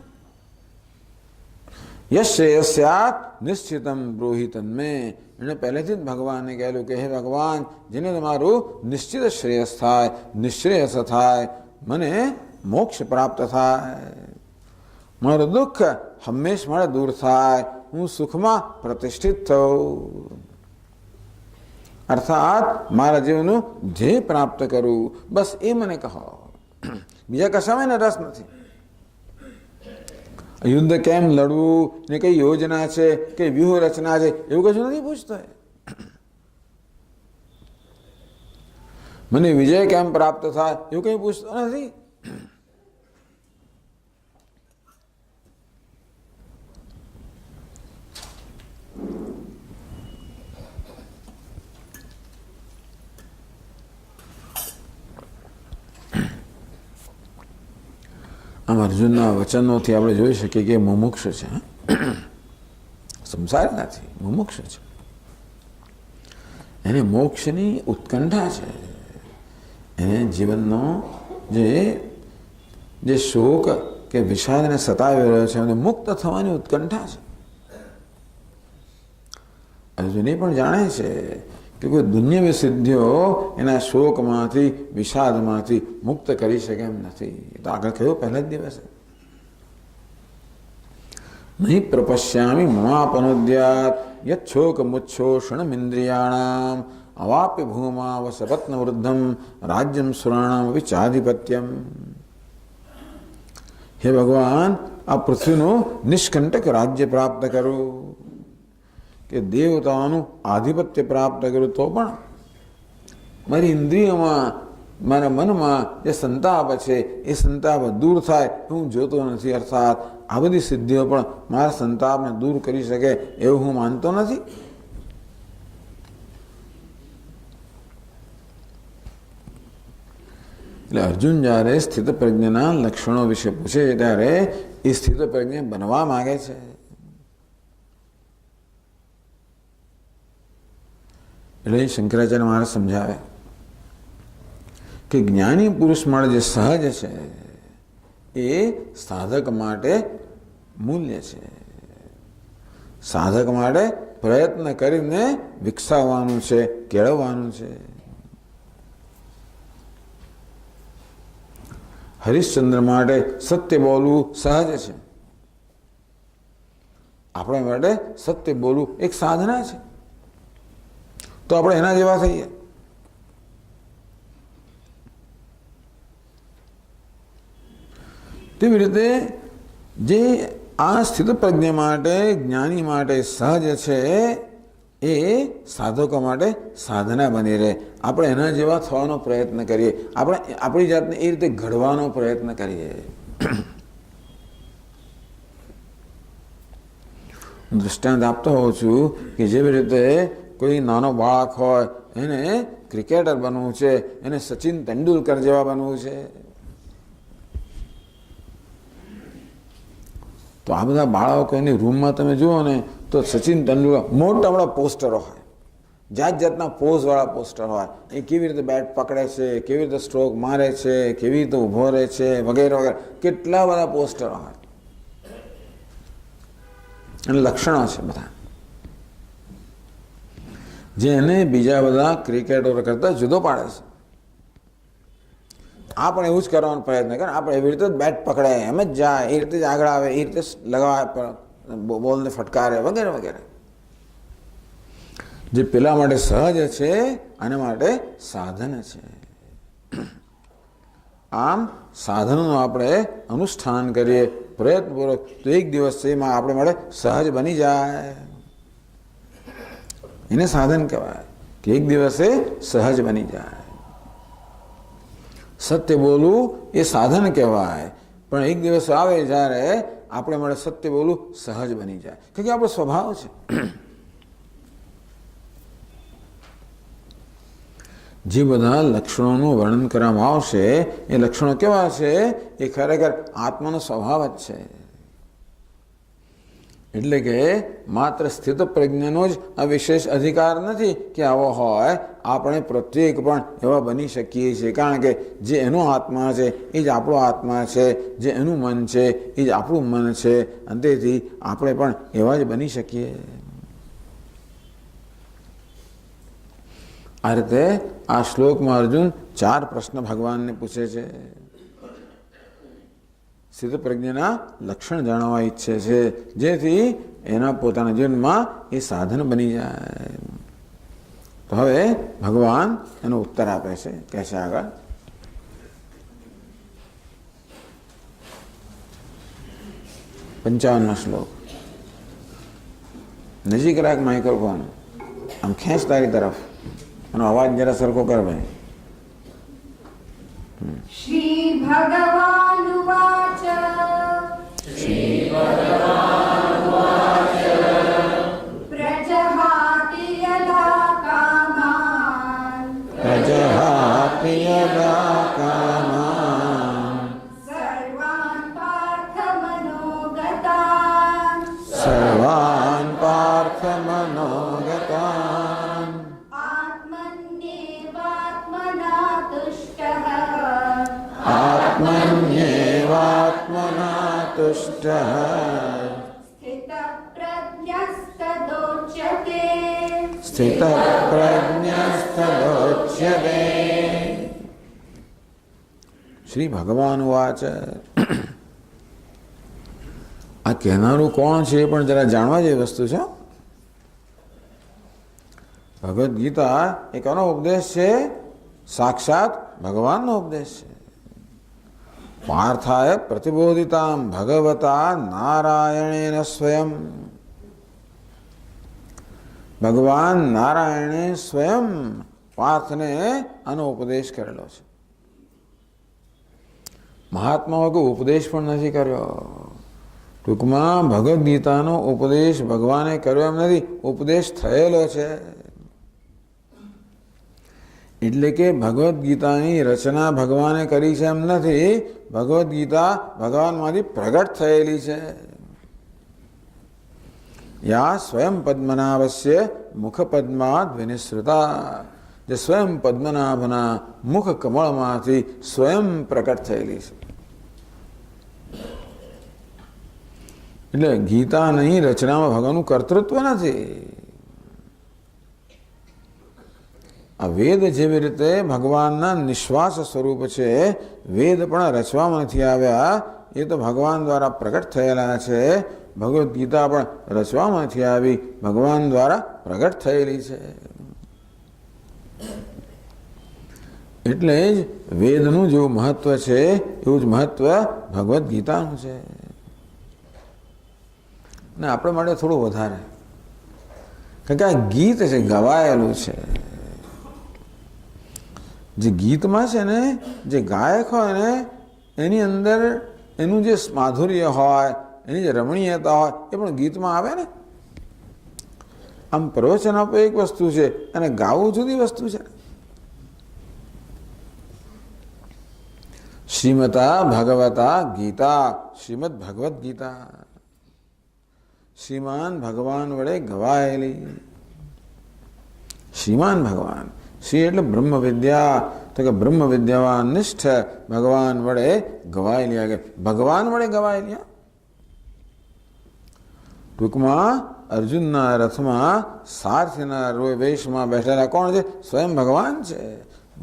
યશ્રેયસ્યાત નિશ્ચિતમ બ્રૂહિ તન્મે. એણે પહેલેથી જ ભગવાનને કહેલું કે હે ભગવાન, જેને તમારું નિશ્ચિત શ્રેયસ થાય, નિશ્રેયસ થાય, મને મોક્ષ પ્રાપ્ત થાય, મારું દુઃખ હંમેશ મારે દૂર થાય, હું સુખમાં પ્રતિષ્ઠિત થઉં, અર્થાત મારા જીવનનું ધ્યેય પ્રાપ્ત કરું, બસ એ મને કહો. બીજા કશામાં એને રસ નથી. યુદ્ધ કેમ લડવું ને કઈ યોજના છે, કઈ વ્યૂહ રચના છે, એવું કશું નથી પૂછતો. મને વિજય કેમ પ્રાપ્ત થાય એવું કઈ પૂછતો નથી. આમ અર્જુનના વચનોથી આપણે જોઈ શકીએ કે મુમુક્ષ છે, સંસાર નથી, મુમુક્ષ છે. એને મોક્ષની ઉત્કંઠા છે. એને જીવનનો જે શોક કે વિષાદને સતાવી રહ્યો છે એને મુક્ત થવાની ઉત્કંઠા છે. અર્જુન એ પણ જાણે છે કે કોઈ દુન્યવી સિદ્ધિઓ એના શોકમાંથી, વિષાદમાંથી મુક્ત કરી શકે એમ નથી. તો આગળ કહ્યું પહેલા જ દિવસે, નહીં પ્રપશ્યામિ મમાપનોદ્યાત યચ્છોક મુચ્છોષણમિન્દ્રિયાણામ અવાપ્ય ભૂમા વસપત્ન વૃદ્ધમ રાજ્યમ સુરાણામ વિચાધિપત્યમ. હે ભગવાન, આ પૃથ્વીનું નિષ્કંટક રાજ્ય પ્રાપ્ત કરું, કે દેવતાઓનું આધિપત્ય પ્રાપ્ત કર્યું, તો પણ મારી ઇન્દ્રિયોમાં, મારા મનમાં જે સંતાપ છે એ સંતાપ દૂર થાય હું જોતો નથી. અર્થાત આ બધી સિદ્ધિઓ પણ મારા સંતાપને દૂર કરી શકે એવું હું માનતો નથી. એટલે અર્જુન જ્યારે સ્થિત પ્રજ્ઞના લક્ષણો વિશે પૂછે ત્યારે એ સ્થિત પ્રજ્ઞ બનવા માંગે છે. એટલે શંકરાચાર્ય મહારાજ સમજાવે કે જ્ઞાની પુરુષ માટે જે સહજ છે એ સાધક માટે મૂલ્ય છે. સાધક માટે પ્રયત્ન કરીને વિકસાવવાનું છે, કેળવવાનું છે. હરિશ્ચંદ્ર માટે સત્ય બોલવું સહજ છે. આપણા માટે સત્ય બોલવું એક સાધના છે, તો આપણે એના જેવા થઈએ. તેવી રીતે જે આ સ્થિત પ્રજ્ઞ માટે, જ્ઞાની માટે સહજ છે એ સાધકો માટે સાધના બની રહે. આપણે એના જેવા થવાનો પ્રયત્ન કરીએ, આપણે આપણી જાતને એ રીતે ઘડવાનો પ્રયત્ન કરીએ. હું દૃષ્ટાંત આપતો હોઉં છું કે જેવી રીતે કોઈ નાનો બાળક હોય એને ક્રિકેટર બનવું છે, એને સચિન તેંડુલકર જેવા બનવું છે, તો આ બધા બાળકોની રૂમમાં તમે જુઓ ને તો સચિન તેંડુલકર મોટા મોટા પોસ્ટરો હોય, જાત જાતના પોઝવાળા પોસ્ટર હોય. એ કેવી રીતે બેટ પકડે છે, કેવી રીતે સ્ટ્રોક મારે છે, કેવી રીતે ઊભો રહે છે, વગેરે વગેરે કેટલા બધા પોસ્ટરો હોય. અને લક્ષણો છે બધા જેને બીજા બધા ક્રિકેટરો કરતા જુદો પાડે છે. આપણે એવું જ કરવાનો પ્રયત્ન કરે, આપણે એવી રીતે બેટ પકડે, એમ જ જાય, એ રીતે જ આગળ આવે, એ રીતે લગાવે, બોલને ફટકારે વગેરે વગેરે. જે પેલા માટે સહજ છે આના માટે સાધન છે. આમ સાધનનું આપણે અનુષ્ઠાન કરીએ પ્રયત્નપૂર્વક તો એક દિવસ એમાં આપણે માટે સહજ બની જાય. એને સાધન કહેવાય કે એક દિવસે સહજ બની જાય. સત્ય બોલવું એ સાધન કહેવાય, પણ એક દિવસ આવે જ્યારે આપણે માટે સત્ય બોલવું સહજ બની જાય, કારણ કે આપણો સ્વભાવ છે. જે બધા લક્ષણોનું વર્ણન કરવામાં આવશે એ લક્ષણો કેવા છે? એ ખરેખર આત્માનો સ્વભાવ જ છે. એટલે કે માત્ર સ્થિત પ્રજ્ઞનો જ આ વિશેષ અધિકાર નથી કે આવો હોય. આપણે પ્રત્યેક પણ એવા બની શકીએ છીએ, કારણ કે જે એનો આત્મા છે એ જ આપણો આત્મા છે, જે એનું મન છે એ જ આપણું મન છે, અને તેથી આપણે પણ એવા જ બની શકીએ. આ રીતે આ શ્લોકમાં અર્જુન 4 પ્રશ્ન ભગવાનને પૂછે છે. સ્થિત પ્રજ્ઞના લક્ષણ જાણવા ઈચ્છે છે, જેથી એના પોતાના જીવનમાં એ સાધન બની જાય. તો હવે ભગવાન એનો ઉત્તર આપે છે. કહે છે આગળ, 55 શ્લોક. નજીક રાખ માઇક્રોફોન, આમ ખેંચ તારી તરફ, એનો અવાજ જરા સરખો કર ભાઈ. શ્રી ભગવાનુવાચ પ્રજહાતિ યદા કામાન પ્રજહાતિ યદા કામાન સર્વાન પાર્થ મનોગતાન સર્વાન પાર્થ મનોગતાન આત્મન્યેવાત્મના તુષ્ટઃ આત્મન્યેવાત્મના તુષ્ટઃ સ્થિતપ્રજ્ઞસ્તદોચ્યતે સ્થિતપ્રજ્ઞસ્તદોચ્યતે. શ્રી ભગવાન વાચ. આ કહેનારું કોણ છે એ પણ જરા જાણવા જેવી વસ્તુ છે. ભગવદ્ ગીતા એ કોનો ઉપદેશ છે? સાક્ષાત ભગવાનનો ઉપદેશ છે. પાર્થાય પ્રતિબોધિતામ ભગવતા નારાયણેન સ્વયં. ભગવાન નારાયણે સ્વયં પાર્થને આનો ઉપદેશ કરેલો છે. મહાત્માઓ કોઈ ઉપદેશ પણ નથી કર્યો. ટૂંકમાં ભગવદ્ ગીતાનો ઉપદેશ ભગવાને કર્યો એમ નથી, ઉપદેશ થયેલો છે. એટલે કે ભગવદ્ ગીતાની રચના ભગવાને કરી છે એમ નથી, ભગવદ્ ગીતા ભગવાનમાંથી પ્રગટ થયેલી છે. યા સ્વયં પદ્મનાભસ્ય મુખ પદ્માદ વિનિસૃતા. જે સ્વયં પદ્મનાભના મુખ કમળમાંથી સ્વયં પ્રકટ થયેલી છે. એટલે ગીતાની રચનામાં ભગવાનનું કર્તૃત્વ નથી. આ વેદ જેવી રીતે ભગવાનના નિશ્વાસ સ્વરૂપ છે, વેદ પણ રચવામાં નથી આવ્યા, એ તો ભગવાન દ્વારા પ્રગટ થયેલા છે. ભગવદ્ ગીતા પણ રચવામાં નથી આવી, ભગવાન દ્વારા પ્રગટ થયેલી છે. એટલે જ વેદનું જેવું મહત્વ છે એવું જ મહત્વ ભગવદ્ ગીતાનું છે. ને આપણા માટે થોડું વધારે, કારણ કે આ ગીત છે, ગવાયેલું છે. જે ગીતમાં છે ને, જે ગાયક હોય ને, એની અંદર એનું જે માધુર્ય હોય, એની જે રમણીયતા હોય, એ પણ ગીતમાં આવે ને. આમ પ્રવચન આપવું એક વસ્તુ છે અને ગાવું જુદી વસ્તુ છે. શ્રીમતા ભગવતા ગીતા, શ્રીમદ ભગવદ્ ગીતા શ્રીમાન ભગવાન વડે ગવાયેલી. શ્રીમાન ભગવાન, શ્રી એટલે બ્રહ્મ વિદ્યા, તો કે બ્રહ્મ વિદ્યાવાન નિષ્ઠ ભગવાન વડે ગવાયેલી. આગળ ભગવાન વડે ગવાયેલી. ટૂંકમાં અર્જુનના રથમાં સારથીના વેશમાં બેઠેલા કોણ છે? સ્વયં ભગવાન છે.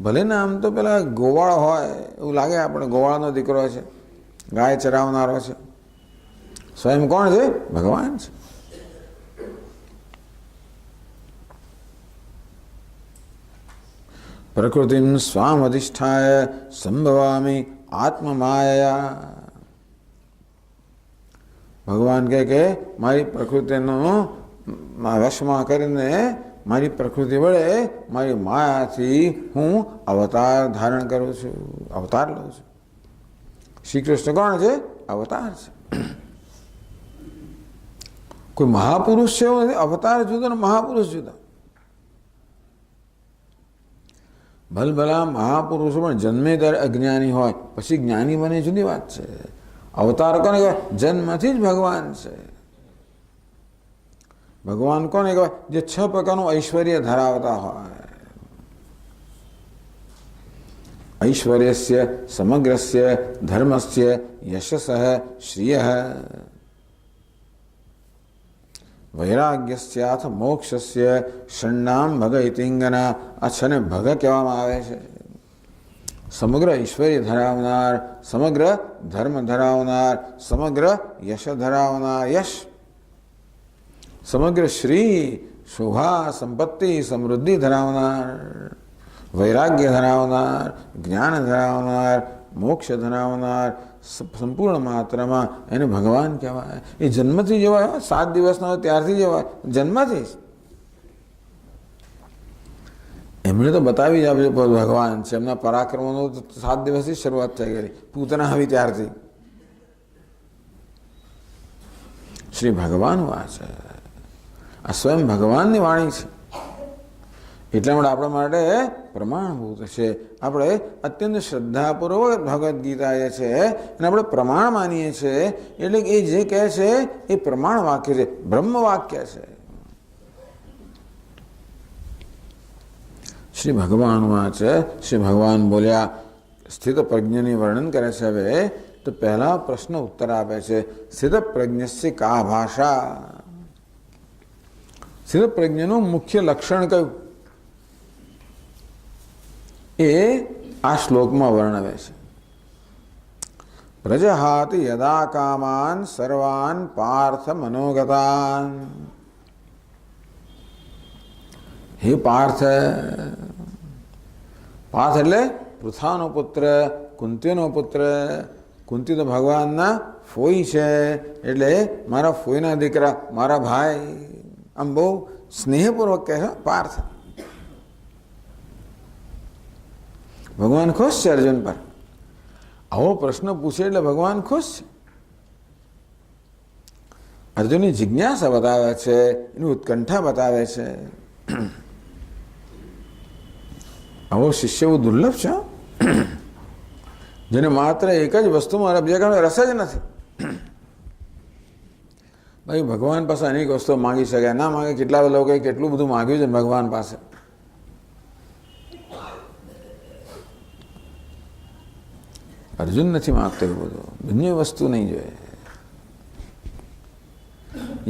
ભલે ને આમ તો પેલા ગોવાળ હોય એવું લાગે, આપણે ગોવાળનો દીકરો છે, ગાય ચરાવનારો છે. સ્વયં કોણ છે? ભગવાન છે. પ્રકૃતિમ સ્વામ અધિષ્ઠાય સંભવામી આત્મમાયા. ભગવાન કહે કે મારી પ્રકૃતિનો વશમાં કરીને મારી પ્રકૃતિ વડે મારી માયાથી હું અવતાર ધારણ કરું છું, અવતાર લઉં છું. શ્રી કૃષ્ણ કોણ છે? અવતાર છે. કોઈ મહાપુરુષ છે એવું નથી. અવતાર જુદો ને મહાપુરુષ જુદા. ભલભલા મહાપુરુષો પણ જન્મે ત્યારે અજ્ઞાની હોય પછી જ્ઞાની બને જુદી વાત છે. અવતાર કોને કહેવાય? જન્મથી જ ભગવાન છે. ભગવાન કોને કહેવાય? જે 6 પ્રકારનું ઐશ્વર્ય ધરાવતા હોય. ઐશ્વર્યસ્ય સમગ્રસ્ય ધર્મસ્ય યશસઃ શ્રિયઃ વૈરાગ્યસ્યાથ મોક્ષસ્ય ષણ્ણામ ભગ ઇતિંગના. આ 6 ને ભગ કહેવામાં આવે છે. સમગ્ર ઐશ્વર્ય ધરાવનાર, સમગ્ર ધર્મ ધરાવનાર, સમગ્ર યશ ધરાવનાર, યશ, સમગ્ર શ્રી શોભા સંપત્તિ સમૃદ્ધિ ધરાવનાર, વૈરાગ્ય ધરાવનાર, જ્ઞાન ધરાવનાર, મોક્ષ ધરાવનાર, સંપૂર્ણ માત્રામાં એને ભગવાન કહેવાય. એ જન્મથી જવાય, 7 દિવસનો ત્યારથી જવાય, જન્મથી જ. એમણે તો બતાવી જ આપ્યું ભગવાન છે. એમના પરાક્રમોનો 7 દિવસથી શરૂઆત થઈ ગઈ, પૂતના આવી ત્યારથી. શ્રી ભગવાન વાંચે, આ સ્વયં ભગવાનની વાણી છે. એટલા માટે આપણા માટે પ્રમાણભૂત છે. આપણે અત્યંત શ્રદ્ધાપૂર્વક ભગવદ્ ગીતા જે છે અને આપણે પ્રમાણ માનીએ છીએ. એટલે કે એ જે કહે છે એ પ્રમાણ વાક્ય છે, બ્રહ્મ વાક્ય છે. શ્રી ભગવાન વાંચે, શ્રી ભગવાન બોલ્યા, સ્થિત પ્રજ્ઞની વર્ણન કરે છે. હવે તો પહેલા પ્રશ્ન ઉત્તર આપે છે. સ્થિત પ્રજ્ઞસ્ય કા ભાષા? સ્થિત પ્રજ્ઞનું મુખ્ય લક્ષણ કયું એ આ શ્લોકમાં વર્ણવે છે. પ્રજહાતિ યદા કામાન સર્વાન પાર્થ મનોગતાન. હે પાર્થ, પાર્થ એટલે પૃથાનો પુત્ર, કુંતીનો પુત્ર. કુંતી તો ભગવાનના ફોઈ છે, એટલે મારા ફોઈના દીકરા, મારા ભાઈ. આમ બહુ સ્નેહપૂર્વક કહે છે પાર્થ. ભગવાન ખુશ છે અર્જુન પર. આવો પ્રશ્ન પૂછે એટલે ભગવાન ખુશ છે. અર્જુનની જિજ્ઞાસા બતાવે છે, એની ઉત્કંઠા બતાવે છે. આવો શિષ્ય બહુ દુર્લભ છે, જેને માત્ર એક જ વસ્તુમાં રસ જ નથી. ભાઈ ભગવાન પાસે અનેક વસ્તુઓ માગી શકે, ના માગે. કેટલા લોકોએ કેટલું બધું માગ્યું છે ભગવાન પાસે. અર્જુન નથી માગતો એવું બધું, દુનિયા વસ્તુ નહીં જોઈએ.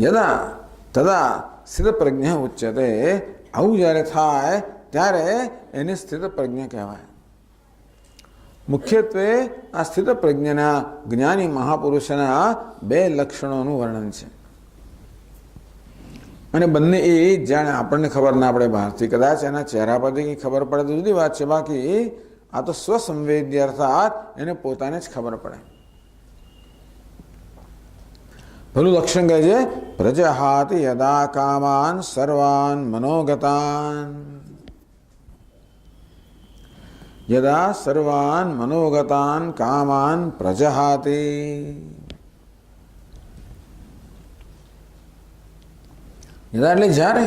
યદા તદા સ્થિત પ્રજ્ઞ ઉચ્યતે. આવું જ્યારે થાય ત્યારે એને સ્થિત પ્રજ્ઞ કહેવાય. મુખ્યત્વે આ સ્થિત પ્રજ્ઞના જ્ઞાની મહાપુરુષના 2 લક્ષણોનું વર્ણન છે. અને બંને એ જાણે આપણને ખબર ના પડે બહારથી, કદાચ એના ચહેરા પરથી કંઈ ખબર પડે તો જુદી વાત છે. બાકી આ તો સ્વસંવેદ્ય, અર્થાત એને પોતાને જ ખબર પડે. પેલું લક્ષણ કહે છે પ્રજહાતિ યદા કામાન સર્વાન મનોગતાન. યદા સર્વાન મનોગતાન કામાન પ્રજહાતિ. યદા એટલે જ્યારે,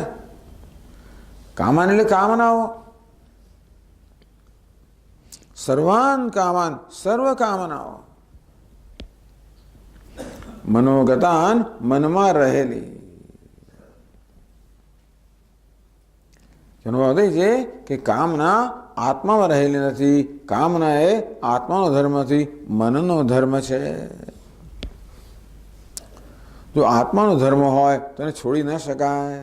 કામાન એટલે કામનાઓ, સર્વાન કામાન સર્વ કામનાઓ, મનોગતાન મનમાં રહેલી. જેનો અર્થ છે કે કામના આત્મામાં રહેલી નથી. કામના એ આત્માનો ધર્મ નથી, મનનો ધર્મ છે. જો આત્માનો ધર્મ હોય તો એને છોડી ન શકાય.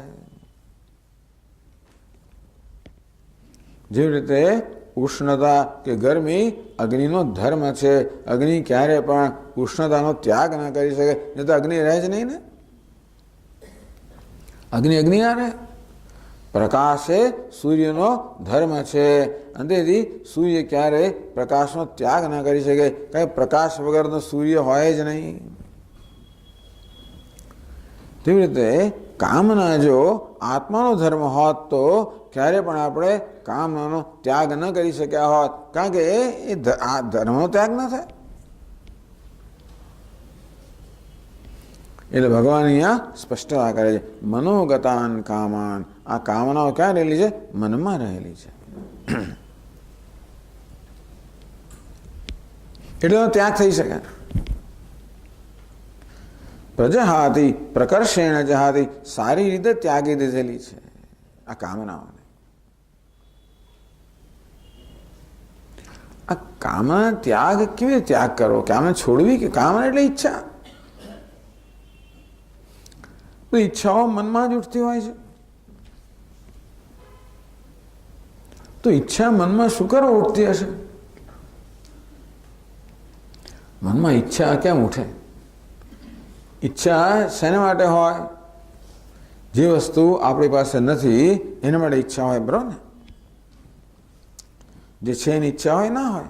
જેવી રીતે ઉષ્ણતા કે ગરમી અગ્નિનો ધર્મ છે. અગ્નિ ક્યારે પણ ઉષ્ણતાનો ત્યાગ ના કરી શકે, નહીં તો અગ્નિ રહે જ નહીં ને. અગ્નિ ના રહે. પ્રકાશ એ સૂર્યનો ધર્મ છે. અંતેથી સૂર્ય ક્યારે પ્રકાશનો ત્યાગ ના કરી શકે. કઈ પ્રકાશ વગરનો સૂર્ય હોય જ નહીં. તેવી રીતે કામના જો આત્માનો ધર્મ હોત તો ક્યારે પણ આપણે કામનાનો ત્યાગ ન કરી શક્યા હોત, કારણ કે એ ધર્મનો ત્યાગ ન થાય. એટલે ભગવાન અહીંયા સ્પષ્ટતા કરે છે, મનોગતાન કામાન. આ કામનાઓ ક્યાં રહેલી છે? મનમાં રહેલી છે. એટલે તો ત્યાગ થઈ શકે. પ્રજહાતી પ્રકર્ષેણ જહાતી, સારી રીતે ત્યાગી દીધેલી છે આ કામનાઓને. આ કામના ત્યાગ કેવી રીતે ત્યાગ કરવો? કામના છોડવી કે કામના એટલે ઈચ્છા. તો ઈચ્છાઓ મનમાં જ ઉઠતી હોય છે. તો ઈચ્છા મનમાં શું કરવા ઉઠતી હશે? મનમાં ઈચ્છા કેમ ઉઠે? ઈચ્છા શેના માટે હોય? જે વસ્તુ આપણી પાસે નથી એના માટે ઈચ્છા હોય, બરોબર ને? જે છે એની ઈચ્છા હોય ના હોય?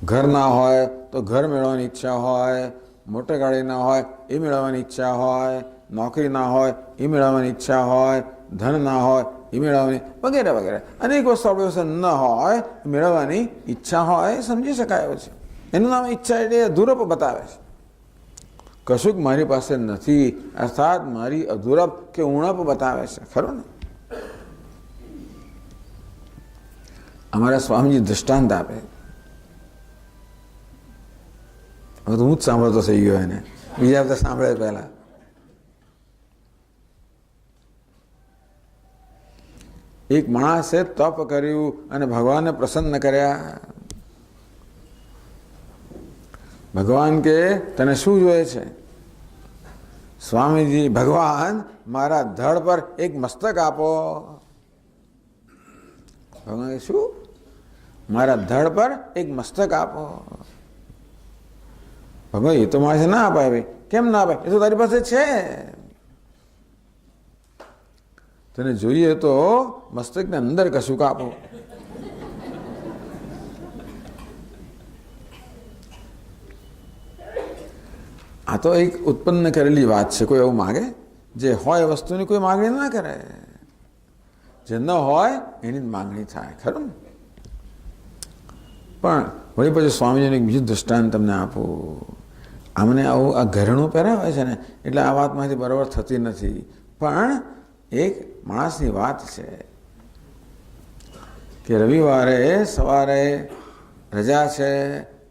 ઘર ના હોય તો ઘર મેળવવાની ઈચ્છા હોય, મોટર ગાડી ના હોય એ મેળવવાની ઈચ્છા હોય, નોકરી ના હોય એ મેળવવાની ઈચ્છા હોય, ધન ના હોય એ મેળવવાની, વગેરે વગેરે અનેક વસ્તુ આપણી પાસે ન હોય મેળવવાની ઈચ્છા હોય, સમજી શકાય છે. એનું નામ ઈચ્છા એટલે અધૂરપ બતાવે છે. કશુંક મારી પાસે નથી અર્થાત મારી અધૂરપ કે ઉણપ બતાવે છે, ખરું ને? અમારા સ્વામીજી દૃષ્ટાંત આપે. હવે તો હું જ સાંભળતો થઈ ગયો એને, બીજા બધા સાંભળે પહેલા. એક માણસે તપ કર્યું અને ભગવાનને પ્રસન્ન કર્યા. ભગવાન કે તને શું જોઈએ છે? સ્વામીજી, ભગવાન મારા ધડ પર એક મસ્તક આપો. ભગવાન કે શું? મારા ધડ પર એક મસ્તક આપો. ભગવાન એ તો મારે ના અપાય. ભાઈ કેમ ના અપાય? એ તો તારી પાસે છે. તને જોઈએ તો મસ્તકને અંદર કશુંક આપો. આ તો એક ઉત્પન્ન કરેલી વાત છે. કોઈ એવું માગે? જે હોય વસ્તુની કોઈ માગણી ના કરે. જે ન હોય એની જ માગણી થાય, ખરું ને? પણ વળી પછી સ્વામીજીનું એક બીજું દૃષ્ટાંત તમને આપું. આમને આવું આ ઘરેણું પહેરાવે છે ને એટલે આ વાતમાંથી બરાબર થતી નથી. પણ એક માણસની વાત છે કે રવિવારે સવારે રજા છે,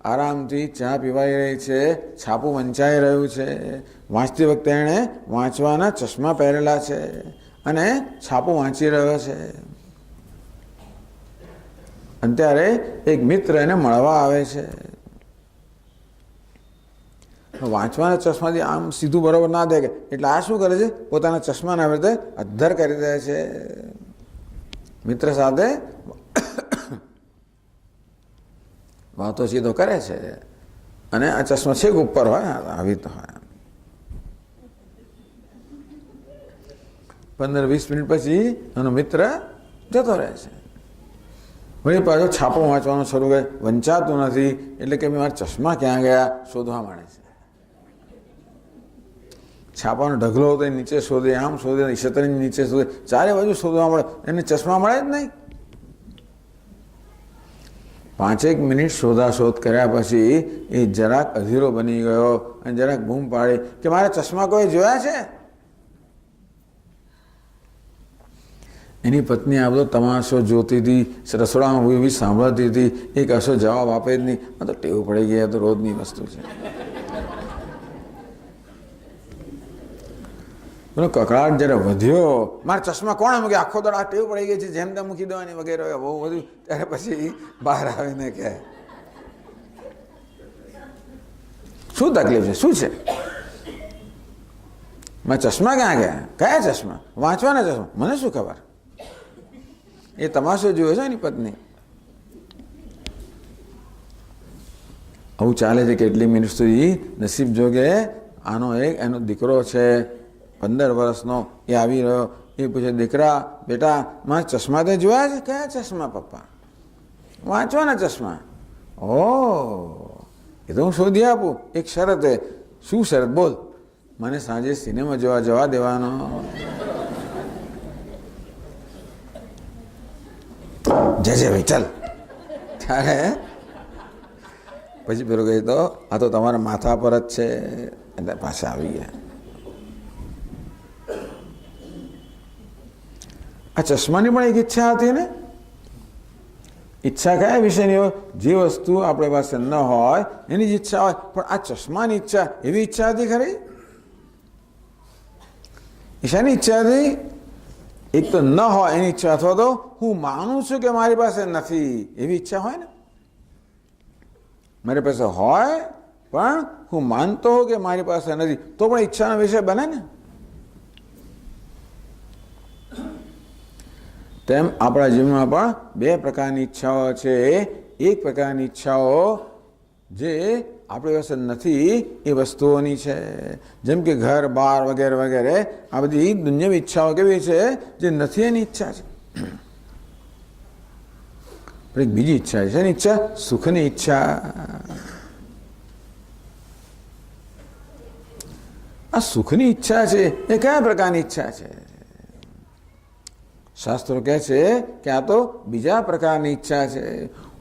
આરામથી ચા પીવાઈ રહી છે, છાપું વંચાઈ રહ્યું છે. વાંચતી વખતે એણે વાંચવાના ચશ્મા પહેરેલા છે અને છાપું વાંચી રહ્યો છે. અને ત્યારે એક મિત્ર એને મળવા આવે છે. વાંચવાના ચશ્માથી આમ સીધું બરોબર ના દેખે એટલે આ શું કરે છે? પોતાના ચશ્માના રીતે અદ્ધર કરી દે છે. મિત્ર સાથે વાતો સીધો કરે છે અને આ ચશ્મા છેક ઉપર હોય, આવી તો હોય. 15-20 મિનિટ પછી એનો મિત્ર જતો રહે છે. વળી પાછો છાપો વાંચવાનો શરૂ કરે. વંચાતું નથી એટલે કે મારા ચશ્મા ક્યાં ગયા શોધવા માંડે છે. છાપાનો ઢગલો હતો નીચે શોધે, આમ શોધે, છતરીની નીચે શોધે, ચારે બાજુ શોધવા મળે, એને ચશ્મા મળે જ નહીં. 5 મિનિટ શોધાશોધ કર્યા પછી એ જરાક અધીરો બની ગયો અને જરાક બૂમ પાડી કે મારા ચશ્મા કોઈ જોયા છે? એની પત્ની આ બધો તમાશો જોતી હતી, રસોડામાં ઊભી સાંભળતી હતી. એ કશો જવાબ આપે જ નહીં. આ તો ટેવ પડી ગયા, તો રોજની વસ્તુ છે. કકળાટ જ્યારે વધ્યો, મારા ચશ્મા કોણે મૂકી? આખો દોડ આ ટેવ પડી ગઈ છે જેમ તેમ મૂકી દેવાની વગેરે બહુ બધું. ત્યારે પછી બહાર આવીને કહે શું તકલીફ છે? શું છે? મારા ચશ્મા ક્યાં ગયા? કયા ચશ્મા? વાંચવાના ચશ્મા? મને શું ખબર? એ તમાશો જોયો છે એની પત્ની. આવું ચાલે છે કેટલી મિનિટ સુધી. નસીબ જોગે આનો એનો દીકરો છે 15 વર્ષનો, એ આવી રહ્યો. એ પૂછે, દીકરા બેટા મારા ચશ્મા તે જોયા છે? કયા ચશ્મા પપ્પા? વાંચવાના ચશ્મા. ઓહ, એ તો હું શોધી આપું. એક શરતે. શું શરત? બોલ. મને સાંજે સિનેમા જોવા જવા દેવાનો. જજે ભાઈ ચાલ. ત્યારે પછી પેલો કહે તો આ તો તમારા માથા પર જ છે. એટલે પાછા આવી ગયા. આ ચશ્માની પણ એક ઈચ્છા હતી ને. ઈચ્છા કયા વિષયની હોય? જે વસ્તુ આપણી પાસે ન હોય એની જ ઈચ્છા હોય. પણ આ ચશ્માની ઈચ્છા એવી ઈચ્છા હતી ખરી? ઈચ્છાની ઈચ્છા હતી? એક તો ન હોય એની ઈચ્છા, અથવા તો હું માનું છું કે મારી પાસે નથી એવી ઈચ્છા હોય ને. મારી પાસે હોય પણ હું માનતો હોઉં કે મારી પાસે નથી, તો પણ ઈચ્છાનો વિષય બને ને. તેમ આપણા જીવનમાં પણ બે પ્રકારની ઈચ્છાઓ છે. એક પ્રકારની ઈચ્છાઓ જે આપણી પાસે નથી એ વસ્તુઓની છે, જેમ કે ઘર બાર વગેરે વગેરે. આ બધી દુનિયાવી ઈચ્છાઓ કેવી છે? જે નથી એની ઈચ્છા છે. પણ એક બીજી ઈચ્છા છે, એની ઈચ્છા સુખની ઈચ્છા. આ સુખની ઈચ્છા છે એ કયા પ્રકારની ઈચ્છા છે? શાસ્ત્રો કહે છે કે આ તો બીજા પ્રકારની ઈચ્છા છે.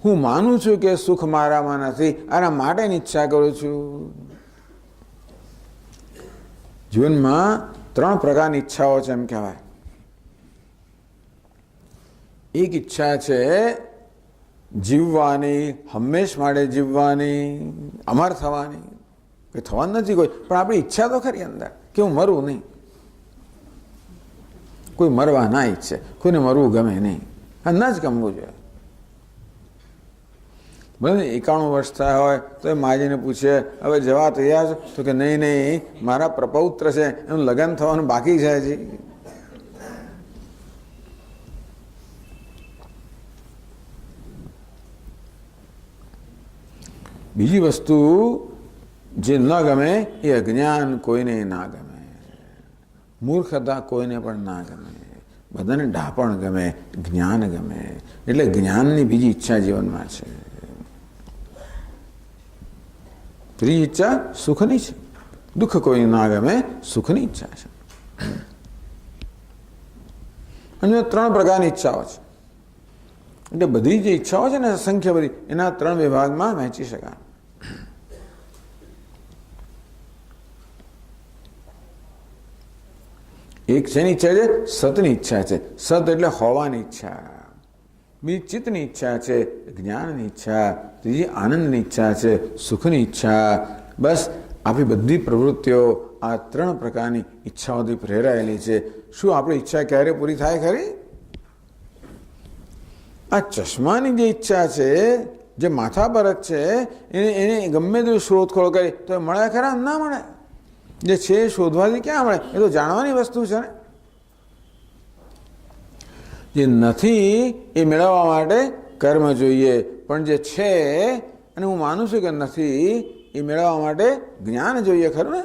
હું માનું છું કે સુખ મારામાં નથી, આના માટેની ઈચ્છા કરું છું. જીવનમાં ત્રણ પ્રકારની ઈચ્છાઓ છે એમ કહેવાય. એક ઈચ્છા છે જીવવાની, હંમેશ માટે જીવવાની, અમર થવાની. કંઈ થવાનું નથી કોઈ, પણ આપણી ઈચ્છા તો ખરી અંદર કે હું મરવું નહીં. કોઈ મરવા ના ઈચ્છે, કોઈને મરવું ગમે નહીં, ન જ ગમવું જોઈએ. ભલે 91 વર્ષ થયા હોય તો એ માજીને પૂછે હવે જવા તૈયાર છો? તો કે નહીં નહીં, મારા પ્રપૌત્ર છે એનું લગ્ન થવાનું બાકી છે હજી. બીજી વસ્તુ જે ન ગમે એ અજ્ઞાન, કોઈને ના ગમે. મૂર્ખતા કોઈને પણ ના ગમે. બધાને ડાપણ ગમે, જ્ઞાન ગમે. એટલે જ્ઞાનની બીજી ઈચ્છા જીવનમાં છે. ત્રીજી ઈચ્છા સુખની છે. દુઃખ કોઈને ના ગમે, સુખની ઈચ્છા છે. અને ત્રણ પ્રકારની ઈચ્છાઓ છે. એટલે બધી જે ઈચ્છાઓ છે ને, સંખ્યા બધી, એના ત્રણ વિભાગમાં વહેંચી શકાય. એક શેની ઈચ્છા છે? સતની ઈચ્છા છે. સત એટલે હોવાની ઈચ્છા. બીજી ચિત્તની ઈચ્છા છે, જ્ઞાનની ઈચ્છા. ત્રીજી આનંદની ઈચ્છા છે, સુખની ઈચ્છા. બસ આપણી બધી પ્રવૃત્તિઓ આ ત્રણ પ્રકારની ઈચ્છાઓથી પ્રેરાયેલી છે. શું આપણી ઈચ્છા ક્યારે પૂરી થાય ખરી? આ ચશ્માની જે ઈચ્છા છે, જે માથા પર જ છે, એને ગમે તેવી શોધખોળ કરી તો એ મળે ખરા? ના મળે. જે છે એ શોધવાથી ક્યાં મળે? એ તો જાણવાની વસ્તુ છે ને. જે નથી એ મેળવવા માટે કર્મ જોઈએ, પણ જે છે અને હું માનું છું કે નથી એ મેળવવા માટે જ્ઞાન જોઈએ ખરું ને.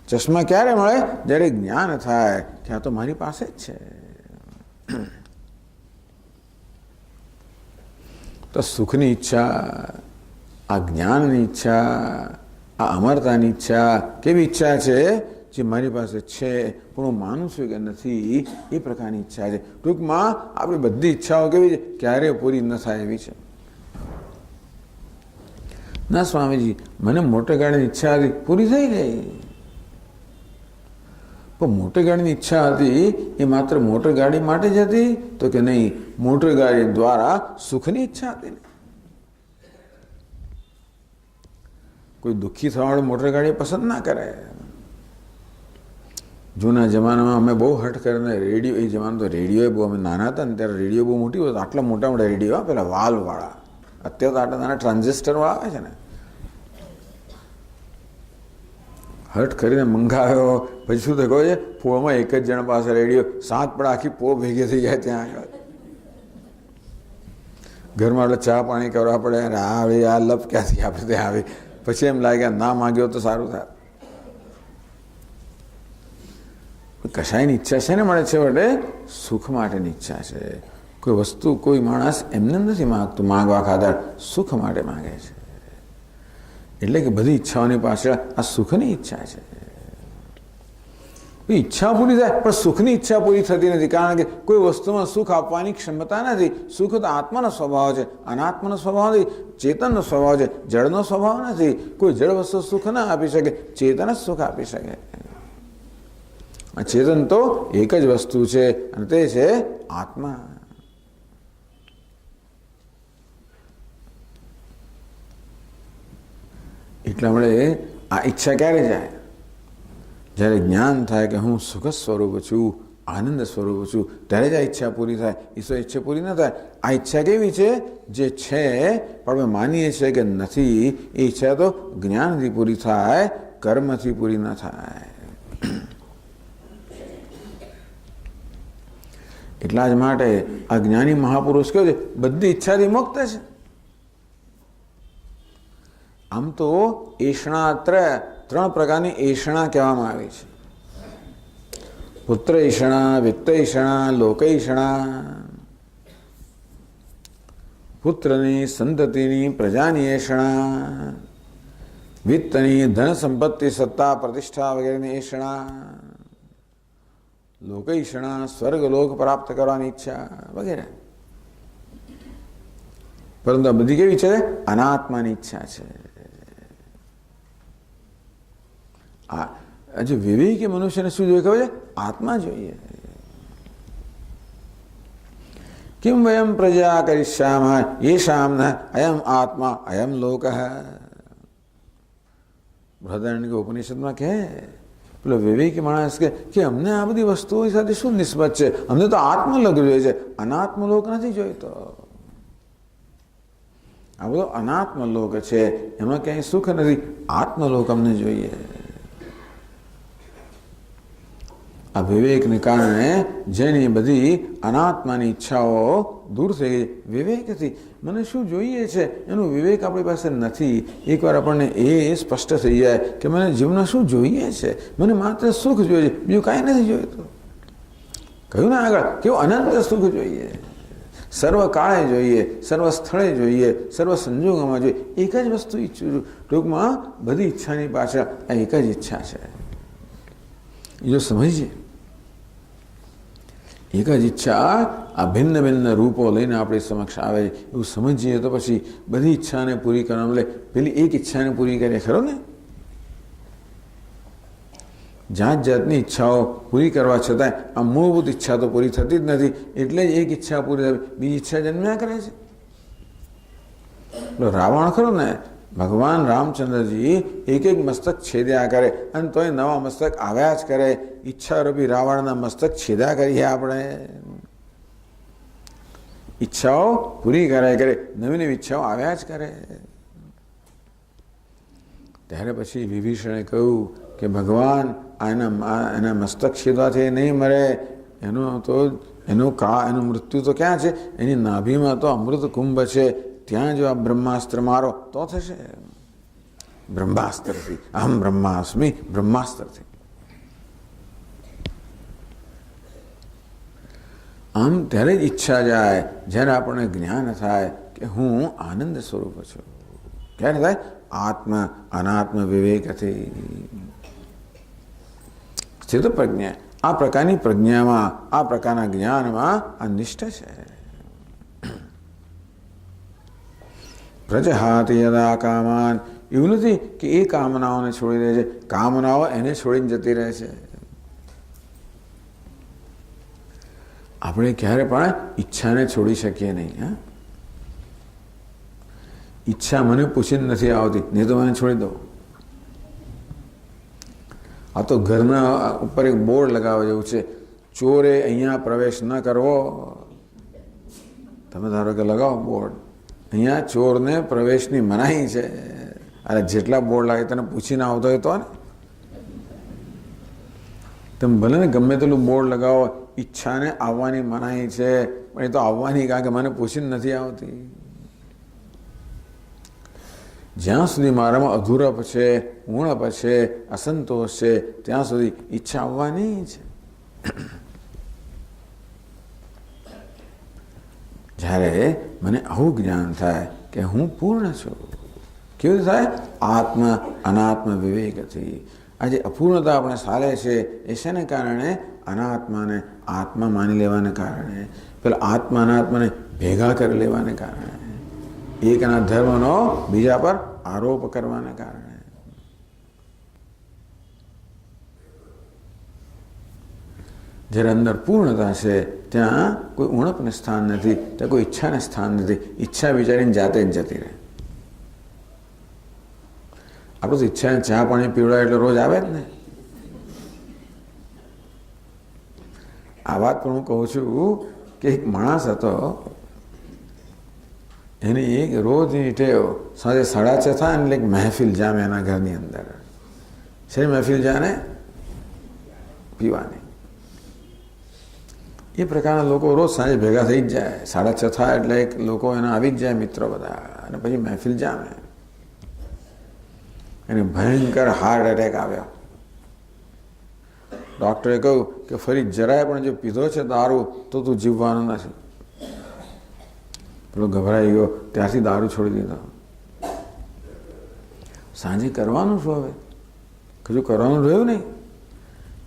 ચશ્મા ક્યારે મળે? જ્યારે જ્ઞાન થાય કે આ તો મારી પાસે જ છે. તો સુખની ઈચ્છા, આ જ્ઞાનની ઈચ્છા, આ અમરતાની ઈચ્છા કેવી ઈચ્છા છે? જે મારી પાસે છે પણ હું માનું છું કે નથી, એ પ્રકારની ઈચ્છા છે. ટૂંકમાં આપણી બધી ઈચ્છાઓ કેવી છે? ક્યારેય પૂરી ન થાય એવી છે. ના સ્વામીજી, મને મોટર ગાડીની ઈચ્છા હતી, પૂરી થઈ ગઈ. પણ મોટર ગાડીની ઈચ્છા હતી એ માત્ર મોટર ગાડી માટે જ હતી? તો કે નહીં, મોટર ગાડી દ્વારા સુખની ઈચ્છા હતી ને. કોઈ દુઃખી થવાવાળું મોટર ગાડી પસંદ ના કરે. જૂના જમાનામાં અમે બહુ હઠ કરીને રેડિયો, એ જમાનો તો રેડિયો બહુ, અમે નાના હતા ને ત્યારે રેડિયો બહુ મોટી હોય, આટલા મોટા મોટા રેડિયો, પેલા વાલવાળા. અત્યારે તો આટલા નાના ટ્રાન્ઝિસ્ટરવાળા આવે છે ને. હઠ કરીને મંગાવ્યો. પછી શું થયું છે? પોળમાં એક જ જણ પાસે રેડિયો, 7 પણ આખી પોળ ભેગી થઈ જાય ત્યાં આગળ. ઘરમાં એટલે ચા પાણી કરવા પડે. આ હવે આ લપ ક્યાંથી આપણે ત્યાં આવી? પછી એમ લાગે ના માગ્યો તો સારું થાય. કશાયની ઈચ્છા છે ને મળે છે વડે સુખ માટેની ઈચ્છા છે. કોઈ વસ્તુ કોઈ માણસ એમને નથી માગતું, માગવા ખાતર સુખ માટે માગે છે. એટલે કે બધી ઈચ્છાઓની પાછળ આ સુખની ઈચ્છા છે. ઈચ્છા પૂરી થાય પણ સુખની ઈચ્છા પૂરી થતી નથી, કારણ કે કોઈ વસ્તુમાં સુખ આપવાની ક્ષમતા નથી. સુખ તો આત્માનો સ્વભાવ છે, અનાત્માનો સ્વભાવ નથી, ચેતનનો સ્વભાવ છે, જળનો સ્વભાવ નથી. કોઈ જળ વસ્તુ સુખ ના આપી શકે, ચેતન જ સુખ આપી શકે. ચેતન તો એક જ વસ્તુ છે અને તે છે આત્મા. એટલા માટે આ ઈચ્છા ક્યારે જાય? જ્યારે જ્ઞાન થાય કે હું સુખ સ્વરૂપ છું, આનંદ સ્વરૂપ છું, ત્યારે જ આ ઈચ્છા પૂરી થાય. ઈશ્વર ઈચ્છા પૂરી ન થાય. આ ઈચ્છા કેવી છે? જે છે પણ અમે માનીએ છીએ કે નથી, એ ઈચ્છા તો જ્ઞાનથી પૂરી થાય, કર્મથી પૂરી ન થાય. એટલા જ માટે આ જ્ઞાની મહાપુરુષ કહ્યું છે બધી ઈચ્છાથી મુક્ત છે. આમ તો એષણા ત્રણ પ્રકારની એષણા કહેવામાં આવી છે. પુત્ર ઈષણા, વિત્ત ઈષણા, લોક ઈષણા. પુત્રની, સંતતિની, પ્રજાની એષણા, વિત્તની, ધન સંપત્તિ, સત્તા, પ્રતિષ્ઠા વગેરેની એષણા, લોક ઈષણા, સ્વર્ગલોક પ્રાપ્ત કરવાની ઈચ્છા વગેરે. પરંતુ આ બધી કેવી છે? અનાત્માની ઈચ્છા છે. આજે વિવેકી મનુષ્યને શું જોઈએ ખબર છે? આત્મા જોઈએ. કિમ વયમ પ્રજા કરિષ્યામઃ યેષામ ન અયમ આત્મા અયમ લોકઃ. બૃહદારણ્યક ઉપનિષદમાં કહે પેલો વિવેકી માણસ કે અમને આ બધી વસ્તુઓ સાથે શું નિસ્બત છે? અમને તો આત્મલોક જોઈએ છે, અનાત્મલોક નથી જોઈતો. આ બધો અનાત્મલોક છે, એમાં ક્યાંય સુખ નથી. આત્મલોક અમને જોઈએ. આ વિવેકને કારણે જેની બધી અનાત્માની ઈચ્છાઓ દૂર થઈ ગઈ. વિવેકથી મને શું જોઈએ છે એનું વિવેક આપણી પાસે નથી. એકવાર આપણને એ સ્પષ્ટ થઈ જાય કે મને જીવનમાં શું જોઈએ છે, મને માત્ર સુખ જોઈએ છે, બીજું કાંઈ નથી જોઈતું. કહ્યું ને આગળ કેવું અનંત સુખ જોઈએ, સર્વ કાળે જોઈએ, સર્વ સ્થળે જોઈએ, સર્વ સંજોગોમાં જોઈએ. એક જ વસ્તુ ઈચ્છું છું. ટૂંકમાં બધી ઈચ્છાની પાછળ આ એક જ ઈચ્છા છે. એ જો સમજીએ, એક જ ઈચ્છા આ ભિન્ન ભિન્ન રૂપો લઈને આપણી સમક્ષ આવે એવું સમજીએ તો પછી બધી ઈચ્છાને પૂરી કરવા બદલે પેલી એક ઈચ્છાને પૂરી કરીએ ખરો ને. જાત જાતની ઈચ્છાઓ પૂરી કરવા છતાં આ મૂળભૂત ઈચ્છા તો પૂરી થતી જ નથી. એટલે જ એક ઈચ્છા પૂરી થાય, બીજી ઈચ્છા જન્મ્યા કરે છે. રાવણ ખરો ને, ભગવાન રામચંદ્રજી એક એક મસ્તક છેદ્યા કરે અને તોય નવા મસ્તક આવ્યા જ કરે. ઈચ્છારૂપી રાવણના મસ્તક છેદ્યા કરીએ આપણે. ઈચ્છાઓ પૂરી કર્યા કરે, નવી નવી ઈચ્છાઓ આવ્યા જ કરે. ત્યારે પછી વિભીષણે કહ્યું કે ભગવાન એના મસ્તક છેદવાથી નહીં મરે. એનું મૃત્યુ તો ક્યાં છે? એની નાભીમાં તો અમૃત કુંભ છે. ત્યાં જો આ બ્રહ્માસ્ત્ર મારો તો થશે. બ્રહ્માસ્ત્રથી, અહમ બ્રહ્માસ્મિ, બ્રહ્માસ્ત્રથી. આમ ત્યારે જ ઈચ્છા જાય જ્યારે આપણને જ્ઞાન થાય કે હું આનંદ સ્વરૂપ છું. ક્યારે થાય? આત્મ અનાત્મ વિવેકથી. સ્થિત પ્રજ્ઞા, આ પ્રકારની પ્રજ્ઞામાં, આ પ્રકારના જ્ઞાનમાં આ નિષ્ઠ છે. પ્રજહાતિ યદા કામાન. એવું નથી કે એ કામનાઓને છોડી દે છે, કામનાઓ એને છોડીને જતી રહે છે. આપણે ક્યારે પણ ઈચ્છાને છોડી શકીએ નહીં. હા, ઈચ્છા મને પૂછીને નથી આવતી, નહીં તો મને છોડી દો. આ તો ઘરના ઉપર એક બોર્ડ લગાવવા જેવું છે, ચોરે અહીંયા પ્રવેશ ન કરવો. તમે ધારો કે લગાવો બોર્ડ, અહીંયા ચોરને પ્રવેશની મનાઈ છે. અરે જેટલા બોર્ડ લાગે તને પૂછીને આવતો હોય તો ને. તમે ભલે ને ગમે તેટલું બોર્ડ લગાવો, ઈચ્છાને આવવાની મનાઈ છે, પણ એ તો આવવાની કારણ કે મને પૂછીને નથી આવતી. જ્યાં સુધી મારામાં અધૂરપ છે, ઉણપ છે, અસંતોષ છે, ત્યાં સુધી ઈચ્છા આવવાની છે. જ્યારે મને આવું જ્ઞાન થાય કે હું પૂર્ણ છું, કેવું થાય? આત્મ અનાત્મ વિવેકથી. આજે અપૂર્ણતા આપણે ચાલે છે એ શેને કારણે? અનાત્માને આત્મા માની લેવાને કારણે, પેલા આત્મા અનાત્માને ભેગા કરી લેવાને કારણે, એકના ધર્મનો બીજા પર આરોપ કરવાને કારણે. જ્યારે અંદર પૂર્ણતા છે ત્યાં કોઈ ઉણપને સ્થાન નથી, ત્યાં કોઈ ઈચ્છાને સ્થાન નથી. ઈચ્છા વિચારીને જાતે જ જતી રહે. આપણે તો ઈચ્છા ચા પાણી પીવડાય એટલે રોજ આવે જ ને. આ વાત પણ હું કહું છું કે એક માણસ હતો, એની રોજની ટેવ સાંજે 6:30 થાય એટલે એક મહેફિલ જામે એના ઘરની અંદર. છે મહેફિલ જાને પીવાની. એ પ્રકારના લોકો રોજ સાંજે ભેગા થઈ જ જાય. 6:30 થાય એટલે એક લોકો એના આવી જ જાય, મિત્રો બધા, અને પછી મહેફિલ જામે. એને ભયંકર હાર્ટ એટેક આવ્યો. ડૉક્ટરે કહ્યું કે ફરી જરાય પણ જો પીધો છે દારૂ તો તું જીવવાનો નથી. પેલો ગભરાઈ ગયો, ત્યાંથી દારૂ છોડી દીધો. સાંજે કરવાનું શું હવે? કશું કરવાનું રહ્યું નહીં.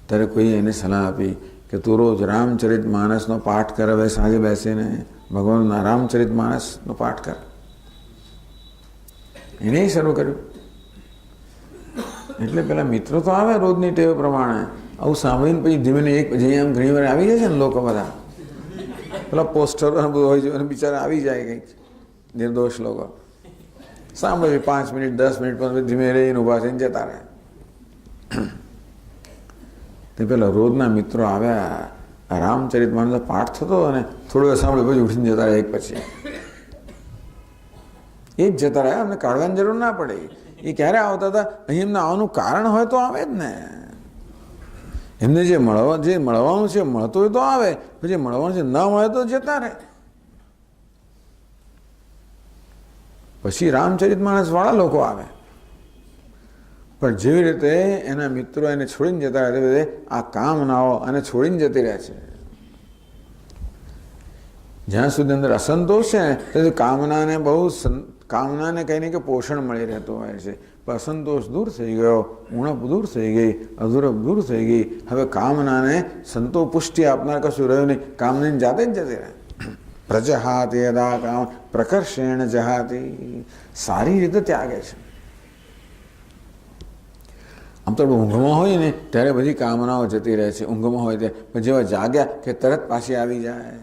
ત્યારે કોઈ એને સલાહ આપી કે તું રોજ રામચરિત માનસનો પાઠ કર. હવે સાંજે બેસીને ભગવાનના રામચરિત માનસનો પાઠ કર. એને શરૂ કર્યું. એટલે પેલા મિત્રો તો આવે રોજની ટેવ પ્રમાણે. આવું સાંભળીને પછી ધીમે એક પછી આમ ઘણી વાર આવી જાય છે ને લોકો બધા, પેલા પોસ્ટરો બધું હોય છે અને બિચારા આવી જાય કંઈક નિર્દોષ લોકો. સાંભળે 5 મિનિટ 10 મિનિટ પણ ધીમે રહીને ઊભા થઈને જતા રહે. તે પેલા રોજના મિત્રો આવ્યા, રામચરિત માનસ પાઠ થતો અને થોડી વાર સાંભળે પછી ઉઠીને જતા રહે એક પછી. એ જ જતા રહ્યા, અમને કાઢવાની જરૂર ના પડે. એ ક્યારે આવતા હતા? અહીં એમને આવવાનું કારણ હોય તો આવે જ ને. એમને જે મળવાનું છે મળતું હોય તો આવે, પછી મળવાનું છે ન મળે તો જતા રહે. પછી રામચરિત માનસ વાળા લોકો આવે. પણ જેવી રીતે એના મિત્રો એને છોડીને જતા રહે, તે આ કામનાઓ અને છોડીને જતી રહે છે. જ્યાં સુધી અંદર અસંતોષ છે ને તેથી કામનાને કંઈ ને કંઈ પોષણ મળી રહેતું હોય છે. પણ અસંતોષ દૂર થઈ ગયો, ઉણપ દૂર થઈ ગઈ, અધૂરપ દૂર થઈ ગઈ. હવે કામનાને સંતોષ આપનાર કશું રહ્યું નહીં. કામનાની જાતે જ જતી રહે. પ્રજહાતિ યદા કામ પ્રકર્ષેણ જહાતિ. સારી રીતે ત્યાગે છે. આમ તો ઊંઘમાં હોય ને ત્યારે બધી કામનાઓ જતી રહે છે. ઊંઘમાં હોય ત્યારે પણ જેવા જાગ્યા કે તરત પાછી આવી જાય.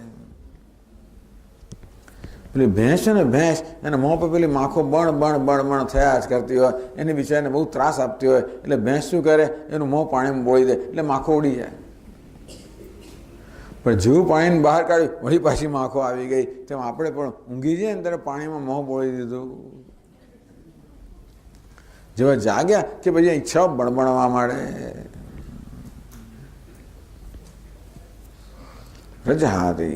પેલી ભેંસ છે ને, ભેંસ એને મોં પર પેલી માખો બણ થયા જ કરતી હોય, એને બિચારાને બહુ ત્રાસ આપતી હોય, એટલે ભેંસ શું કરે, એનું મોં પાણીમાં બોળી દે એટલે માખો ઉડી જાય. પણ જેવું પાણીને બહાર કાઢ્યું વળી પાછી માખો આવી ગઈ. તેમ આપણે પણ ઊંઘી જઈએ ને ત્યારે પાણીમાં મોં બોળી દીધું. જેવા જાગ્યા કે પછી ઈચ્છાઓ બણબણવા માંડે. પ્રજહાતિ.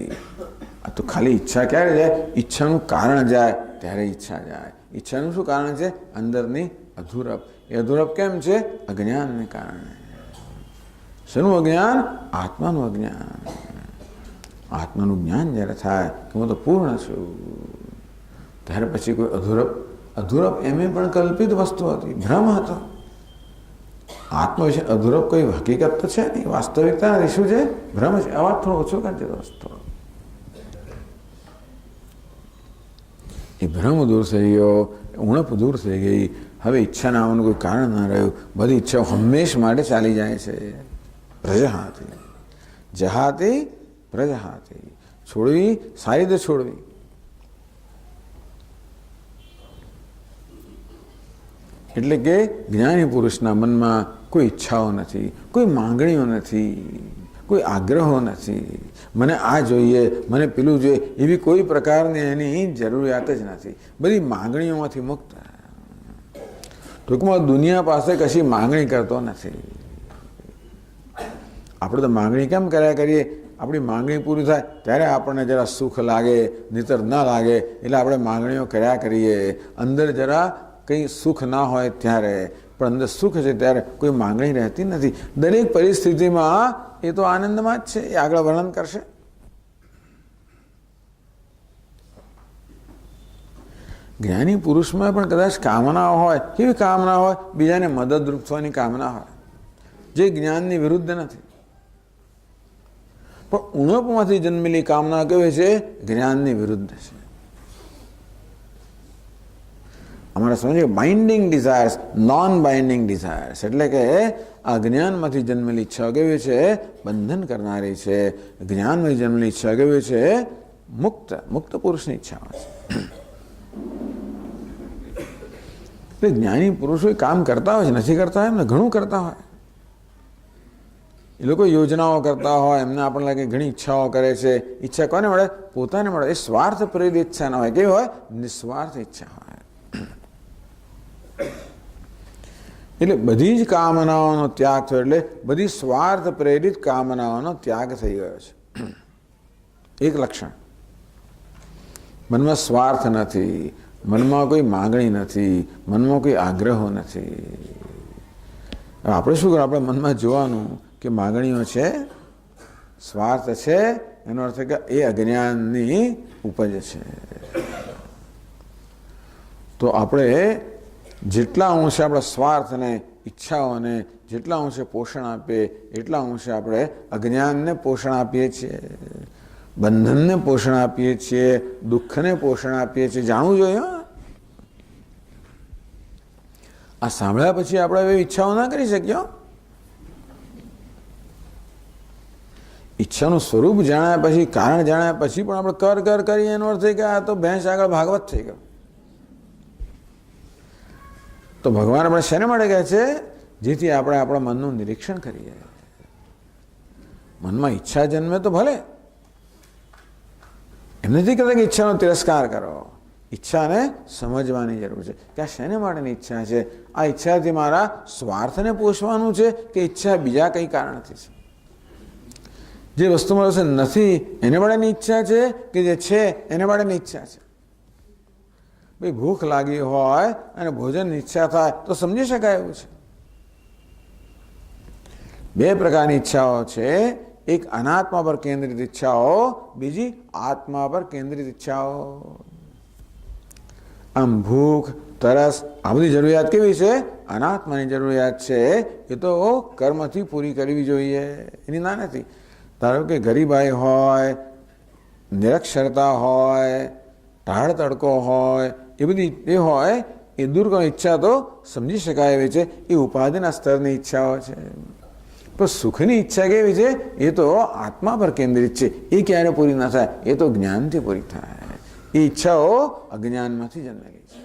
આ તો ખાલી ઈચ્છા ક્યારે જાય? ઈચ્છાનું કારણ જાય ત્યારે ઈચ્છા જાય. ઈચ્છાનું શું કારણ છે? અંદરની અધૂરપ. એ અધૂરપ કેમ છે? અજ્ઞાનને કારણે. શેનું અજ્ઞાન? આત્માનું અજ્ઞાન. આત્માનું જ્ઞાન જ્યારે થાય કે હું તો પૂર્ણ છું, ત્યારે પછી કોઈ અધૂરપ એમે પણ કલ્પિત વસ્તુ હતી, ભ્રમ હતો. આત્મા વિશે અધૂરપ કોઈ હકીકત તો છે નહીં, વાસ્તવિકતા નથી. શું છે? ભ્રમ છે. અવાજ થોડો ઓછો કરજો દોસ્તો. એ ભ્રમ દૂર થઈ ગયો, ઉણપ દૂર થઈ ગઈ. હવે ઈચ્છા ના આવવાનું કોઈ કારણ ના રહ્યું. બધી ઈચ્છાઓ હંમેશ માટે ચાલી જાય છે. પ્રજહાતિ જહાતિ પ્રજહાતિ. છોડવી, સારી રીતે છોડવી. એટલે કે જ્ઞાની પુરુષના મનમાં કોઈ ઈચ્છાઓ નથી, કોઈ માંગણીઓ નથી, કોઈ આગ્રહો નથી. મને આ જોઈએ, મને પેલું જોઈએ, એવી કોઈ પ્રકારની એની જરૂરિયાત જ નથી. બધી માંગણીઓમાંથી મુક્ત. ટૂંકમાં દુનિયા પાસે કશી માંગણી કરતો નથી. આપણે તો માંગણી કેમ કર્યા કરીએ? આપણી માંગણી પૂરી થાય ત્યારે આપણને જરા સુખ લાગે, નહીંતર ન લાગે એટલે આપણે માંગણીઓ કર્યા કરીએ. અંદર જરા કંઈ સુખ ના હોય ત્યારે, પણ અંદર સુખ છે ત્યારે કોઈ માંગણી રહેતી નથી. દરેક પરિસ્થિતિમાં એ તો આનંદમાં જ છે. એ આગળ વર્ણન કરશે. જ્ઞાની પુરુષમાં પણ કદાચ કામનાઓ હોય. કેવી કામના હોય? બીજાને મદદરૂપ થવાની કામના હોય, જે જ્ઞાનની વિરુદ્ધ નથી. પણ ઉણપમાંથી જન્મેલી કામના કેવી છે? જ્ઞાનની વિરુદ્ધ છે. અમારા સમજીએ binding desires, non binding desires. એટલે કે આ જ્ઞાનમાંથી જન્મેલી ઈચ્છા કેવી છે? બંધન કરનારી છે. જ્ઞાનમાંથી જન્મેલી ઈચ્છા કેવી છે? મુક્ત પુરુષની ઈચ્છા છે. એટલે જ્ઞાની પુરુષો કામ કરતા હોય છે, નથી કરતા હોય એમને ઘણું કરતા હોય. એ લોકો યોજનાઓ કરતા હોય, એમને આપણને લાગે ઘણી ઈચ્છાઓ કરે છે. ઈચ્છા કોને મળે? પોતાને મળે. એ સ્વાર્થ પ્રેરિત ઈચ્છા ના હોય. કેવી હોય? નિસ્વાર્થ ઈચ્છા હોય. એટલે બધી જ કામનાઓનો ત્યાગ થયો, એટલે બધી સ્વાર્થ પ્રેરિત કામનાઓનો ત્યાગ થઈ ગયો છે. એક લક્ષણ, મનમાં સ્વાર્થ નથી, મનમાં કોઈ માગણી નથી, મનમાં કોઈ આગ્રહો નથી. આપણે શું કરવું? આપણે મનમાં જોવાનું કે માગણીઓ છે, સ્વાર્થ છે, એનો અર્થ કે એ અજ્ઞાનની ઉપજ છે. તો આપણે જેટલા અંશે આપણા સ્વાર્થને, ઈચ્છાઓને જેટલા અંશે પોષણ આપીએ, એટલા અંશે આપણે અજ્ઞાનને પોષણ આપીએ છીએ, બંધનને પોષણ આપીએ છીએ, દુઃખને પોષણ આપીએ છીએ. જાણવું જોઈએ. આ સાંભળ્યા પછી આપણે એવી ઈચ્છાઓ ના કરી શકીએ. ઈચ્છાનું સ્વરૂપ જાણ્યા પછી, કારણ જાણ્યા પછી પણ આપણે કર કર કરીએ એનો અર્થ કે આ તો ભેંસ આગળ ભાગવત થઈ ગયો. તો ભગવાન આપણે શેને માટે કહે છે? જેથી આપણે આપણા મનનું નિરીક્ષણ કરીએ. મનમાં ઈચ્છા જન્મે તો ભલે, એમ નથી કહેતા કે ઈચ્છાનો તિરસ્કાર કરો. ઈચ્છાને સમજવાની જરૂર છે કે આ શેને માટેની ઈચ્છા છે. આ ઈચ્છાથી મારા સ્વાર્થને પોષવાનું છે કે ઈચ્છા બીજા કંઈ કારણથી છે? જે વસ્તુ મારી પાસે નથી એને માટેની ઈચ્છા છે કે જે છે એને માટેની ઈચ્છા છે? ભાઈ ભૂખ લાગી હોય અને ભોજનની ઈચ્છા થાય તો સમજી શકાય એવું છે. બે પ્રકારની ઈચ્છાઓ છે. એક અનાત્મા પર કેન્દ્રિત ઈચ્છાઓ, બીજી આત્મા પર કેન્દ્રિત ઈચ્છાઓ. આમ ભૂખ, તરસ, આ બધી જરૂરિયાત કેવી છે? અનાત્માની જરૂરિયાત છે. એ તો કર્મથી પૂરી કરવી જોઈએ, એની ના નથી. ધારો કે ગરીબાઈ હોય, નિરક્ષરતા હોય, ટાળ તડકો હોય, એ બધી એ હોય, એ દૂર કરવાની ઈચ્છા તો સમજી શકાય એવી છે. એ ઉપાધિના સ્તરની ઈચ્છાઓ છે. પણ સુખની ઈચ્છા કેવી છે? એ તો આત્મા પર કેન્દ્રિત છે. એ ક્યારે પૂરી ના થાય? એ તો જ્ઞાનથી પૂરી થાય. એ ઈચ્છાઓ અજ્ઞાનમાંથી જન્મેલી છે.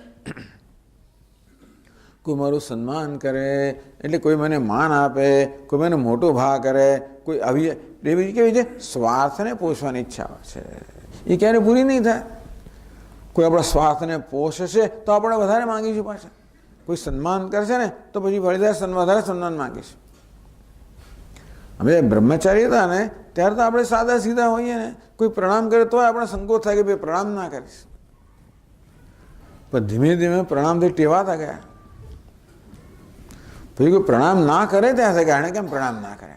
કોઈ મારું સન્માન કરે એટલે કોઈ મને માન આપે, કોઈ મને મોટો ભા કરે, કોઈ આવી એવી કેવી છે? સ્વાર્થને પોષવાની ઈચ્છાઓ છે. એ ક્યારે પૂરી નહીં થાય. કોઈ આપણા સ્વાર્થને પોષશે તો આપણે વધારે માંગીશું પાછા. કોઈ સન્માન કરશે ને તો પછી વધારે સન્માન માંગીશું. અમે બ્રહ્મચારી હતા ને ત્યારે તો આપણે સાદા સીધા હોઈએ ને, કોઈ પ્રણામ કરે તો આપણે સંકોચ થાય કે ભાઈ પ્રણામ ના કરીશ. પણ ધીમે ધીમે પ્રણામથી ટેવાતા ગયા. પછી કોઈ પ્રણામ ના કરે ત્યાં કે આને કેમ પ્રણામ ના કરે.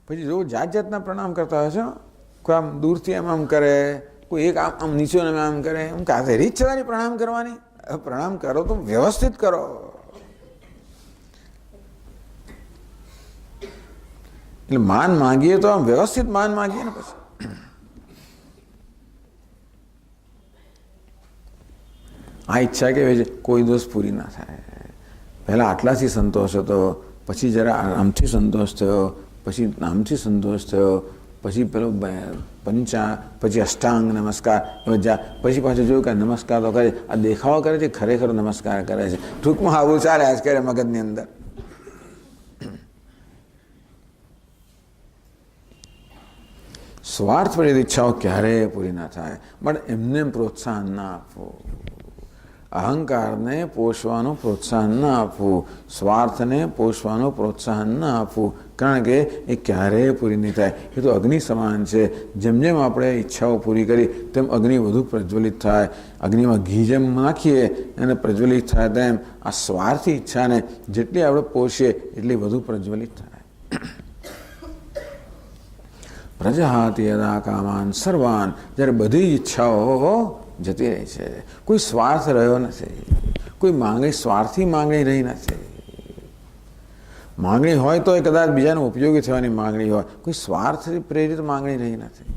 પછી જો જાત જાતના પ્રણામ કરતા હોય છે. કોઈ આમ દૂરથી આમ કરે, કોઈ એક આમ નીચે આમ કરે. એમ કાંઈ રીત છે પ્રણામ કરવાની? પ્રણામ કરો તો વ્યવસ્થિત કરો. એટલે માન માંગીએ તો આમ વ્યવસ્થિત માન માંગીએ ને. પછી આ ઈચ્છા કેવી છે? કોઈ દોષ પૂરી ના થાય. પહેલાં આટલાથી સંતોષ હતો, પછી જરા આમથી સંતોષ થયો, પછી આમથી સંતોષ થયો, પછી પેલો પછી અષ્ટાંગ નમસ્કાર, પછી પાછું જોયું કે નમસ્કાર તો કરે, આ દેખાવો કરે છે, ખરેખર નમસ્કાર કરે છે. ટૂંકમાં આવું ચાલે આજ કરે મગજની અંદર. સ્વાર્થ પ્રેરિત ઈચ્છાઓ ક્યારેય પૂરી ના થાય. પણ એમને પ્રોત્સાહન ના આપવું. અહંકારને પોષવાનું પ્રોત્સાહન ના આપવું, સ્વાર્થને પોષવાનું પ્રોત્સાહન ના આપવું. કારણ કે એ ક્યારેય પૂરી નહીં થાય. એ તો અગ્નિ સમાન છે. જેમ જેમ આપણે ઈચ્છાઓ પૂરી કરી તેમ અગ્નિ વધુ પ્રજ્વલિત થાય. અગ્નિમાં ઘી જેમ નાખીએ અને પ્રજ્વલિત થાય તેમ આ સ્વાર્થી ઈચ્છાને જેટલી આપણે પોષીએ એટલી વધુ પ્રજ્વલિત થાય. પ્રજહાતિ યદા કામાન સર્વાન, જ્યારે બધી ઈચ્છાઓ જતી રહી છે, કોઈ સ્વાર્થ રહ્યો નથી, કોઈ માંગણી સ્વાર્થી માંગણી રહી નથી. માંગણી હોય તો એ કદાચ બીજાને ઉપયોગી થવાની માંગણી હોય, કોઈ સ્વાર્થથી પ્રેરિત માંગણી રહી નથી.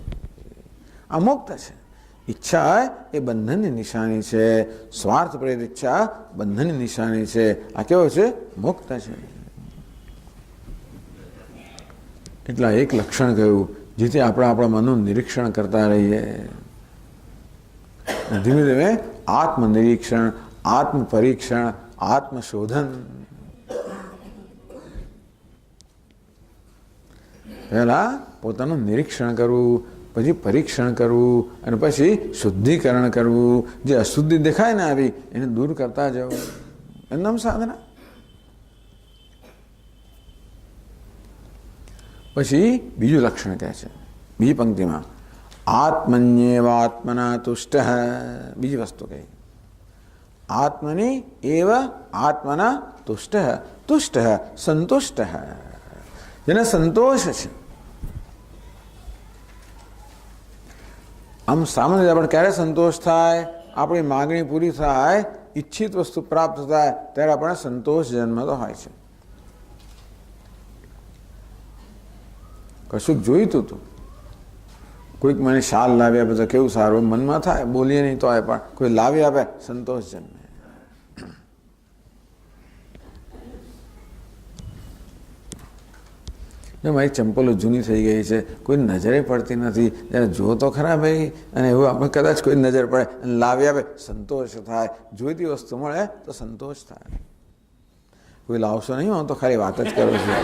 આ મુક્ત છે. ઈચ્છા એ બંધનની નિશાની છે. સ્વાર્થ પ્રેરિત ઈચ્છા બંધનની નિશાની છે. આ કેવો છે? મુક્ત છે. એટલા એક લક્ષણ કહ્યું જેથી આપણે આપણા મનનું નિરીક્ષણ કરતા રહીએ. ધીમે ધીમે આત્મનિરીક્ષણ, આત્મપરીક્ષણ, આત્મશોધન. પહેલા પોતાનું નિરીક્ષણ કરવું, પછી પરીક્ષણ કરવું અને પછી શુદ્ધિકરણ કરવું. જે અશુદ્ધિ દેખાય ને આવી એને દૂર કરતા જવું, એનું નામ સાધના. પછી બીજું લક્ષણ કહે છે બીજી પંક્તિમાં, આત્મન્યેવાત્મના તુષ્ટ. બીજી વસ્તુ કહી, આત્મની એવ આત્મના તુષ્ટ. તુષ્ટ સંતુષ્ટ, જેને સંતોષ છે. આમ સામાન્ય આપણે ક્યારે સંતોષ થાય? આપણી માગણી પૂરી થાય, ઈચ્છિત વસ્તુ પ્રાપ્ત થાય ત્યારે આપણે સંતોષ જન્મતો હોય છે. કશુંક જોઈતું હતું, કોઈક મને શાલ લાવી આપે તો કેવું સારું મનમાં થાય, બોલીએ નહીં તો આવે, પણ કોઈ લાવી આપે સંતોષ જન્મે. મારી ચંપલો જૂની થઈ ગઈ છે, કોઈ નજરે પડતી નથી, જ્યારે જો તો ખરા ભાઈ, અને એવું આપણે કદાચ કોઈ નજર પડે અને લાવી આપે સંતોષ થાય. જોઈતી વસ્તુ મળે તો સંતોષ થાય. કોઈ લાવશો નહીં, હું તો ખાલી વાત જ કરું છું.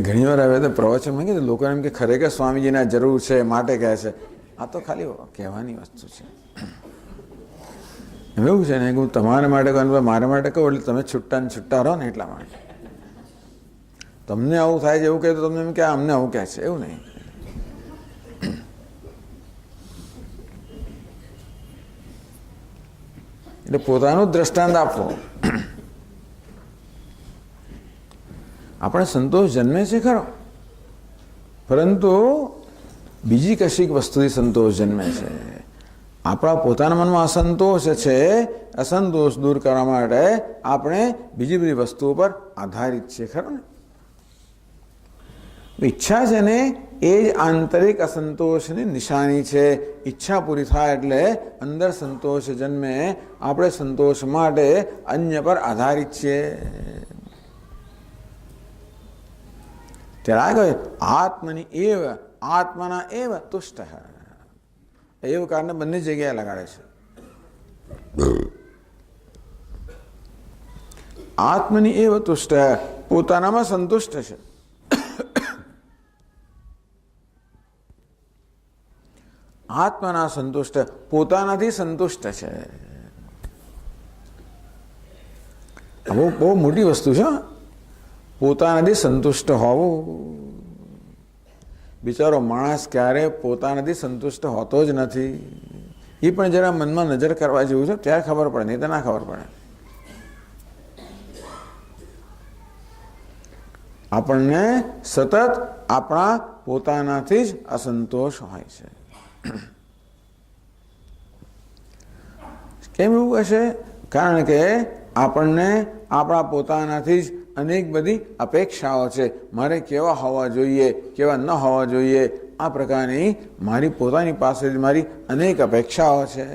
ઘણી વાર હવે તો પ્રવચનમાં કીધું લોકોને એમ કે ખરેખર સ્વામીજીને જરૂર છે માટે કહે છે. આ તો ખાલી કહેવાની વસ્તુ છે. એવું છે ને કે હું તમારા માટે કહું, મારા માટે કહું એટલે તમે છૂટા ને છૂટા રહો ને એટલા માટે. તમને આવું થાય છે એવું કહે તો તમને એમ કે અમને આવું કહે છે, એવું નહીં. એટલે પોતાનું દ્રષ્ટાંત આપો. આપણે સંતોષ જન્મે છે ખરો, પરંતુ બીજી કશીક વસ્તુથી સંતોષ જન્મે છે. આપણા પોતાના મનમાં અસંતોષ છે, અસંતોષ દૂર કરવા માટે આપણે બીજી બધી વસ્તુઓ પર આધારિત છે ખરો ને. ઈચ્છા છે ને એ જ આંતરિક અસંતોષની નિશાની છે. ઈચ્છા પૂરી થાય એટલે અંદર સંતોષ જન્મે. આપણે સંતોષ માટે અન્ય પર આધારિત છીએ. ત્યારે આ કહે આત્મની એવ આત્મના એવ તુષ્ટ. એવું કારણે બંને જગ્યાએ લગાડે છે. આત્મની એવ તુષ્ટ, પોતાનામાં સંતુષ્ટ છે. આત્મના સંતુષ્ટ, પોતાનાથી સંતુષ્ટ છે. બહુ મોટી વસ્તુ છે. પોતાનાથી સંતુષ્ટ હોવું. બિચારો માણસ ક્યારે પોતાનાથી સંતુષ્ટ હોતો જ નથી. એ પણ જરા મનમાં નજર કરવા જેવું છે, ત્યારે ખબર પડે, નહીં તો ના ખબર પડે. આપણને સતત આપણા પોતાનાથી જ અસંતોષ હોય છે. કેમ એવું હશે? કારણ કે આપણને આપણા પોતાનાથી જ અનેક બધી અપેક્ષાઓ છે. મારે કેવા હોવા જોઈએ, કેવા ન હોવા જોઈએ, આ પ્રકારની મારી પોતાની પાસે જ મારી અનેક અપેક્ષાઓ છે.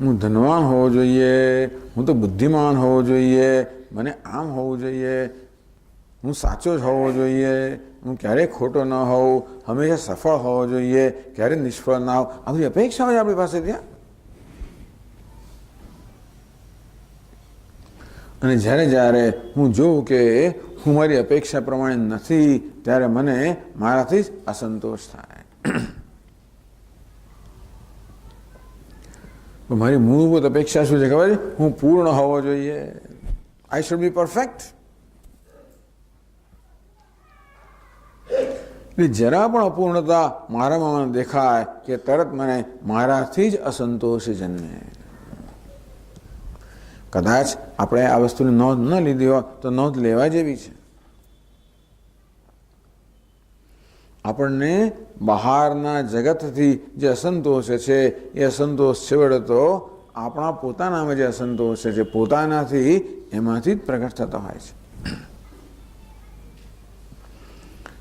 હું ધનવાન હોવો જોઈએ, હું તો બુદ્ધિમાન હોવો જોઈએ, મને આમ હોવું જોઈએ, હું સાચો જ હોવો જોઈએ, હું ક્યારેય ખોટો ન હોઉં, હંમેશા સફળ હોવો જોઈએ, ક્યારેય નિષ્ફળ ના હોવ. આ બધી અપેક્ષાઓ છે આપણી પાસે ત્યાં. અને જ્યારે જ્યારે હું જોઉં કે હું મારી અપેક્ષા પ્રમાણે નથી, ત્યારે મને મારાથી જ અસંતોષ થાય. મારી મૂળભૂત અપેક્ષા શું છે ખબર છે? હું પૂર્ણ હોવો જોઈએ. I should be perfect. એટલે જરા પણ અપૂર્ણતા મારામાં દેખાય કે તરત મને મારાથી જ અસંતોષ જન્મે. કદાચ આપણે આ વસ્તુની નોંધ ન લીધી હોય તો નોંધ લેવા જેવી છે. આપણને બહારના જગતથી જે અસંતોષ છે એ અસંતોષ છેવટે તો આપણા પોતાનામાં જે અસંતોષ છે પોતાનાથી એમાંથી જ પ્રગટ થતો હોય છે.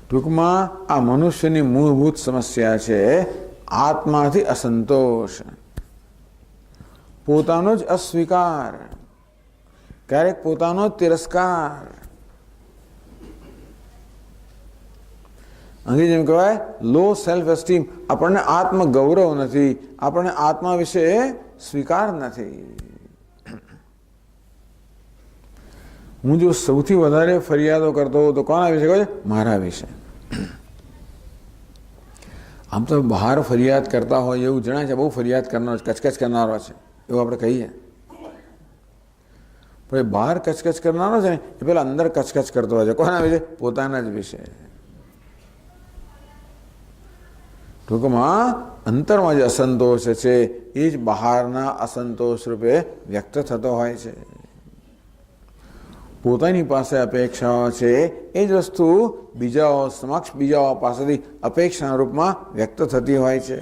ટૂંકમાં આ મનુષ્યની મૂળભૂત સમસ્યા છે આત્માથી અસંતોષ, પોતાનો જ અસ્વીકાર, ક્યારેક પોતાનો તિરસ્કાર. અંગ્રેજીમાં કહેવાય લો સેલ્ફ એસ્ટીમ. આપણને આત્મગૌરવ નથી, આપણને આત્મા વિશે સ્વીકાર નથી. હું જો સૌથી વધારે ફરિયાદો કરતો હોઉં તો કોના વિશે કહે છે? મારા વિશે. આમ તો બહાર ફરિયાદ કરતા હોય એવું જણાય છે, બહુ ફરિયાદ કરનારો, કચકચ કરનારો છે એવું આપણે કહીએ. પણ એ બહાર કચકચ કરનારો છે ને એ પેલા અંદર કચકચ કરતો હોય છે. કોના વિશે? પોતાના જ વિશે. ટૂંકમાં અંતરમાં જે અસંતોષ છે એ જ બહારના અસંતોષ રૂપે વ્યક્ત થતો હોય છે. પોતાની પાસે અપેક્ષાઓ છે એ જ વસ્તુ બીજાઓ સમક્ષ, બીજાઓ પાસેથી અપેક્ષાના રૂપમાં વ્યક્ત થતી હોય છે.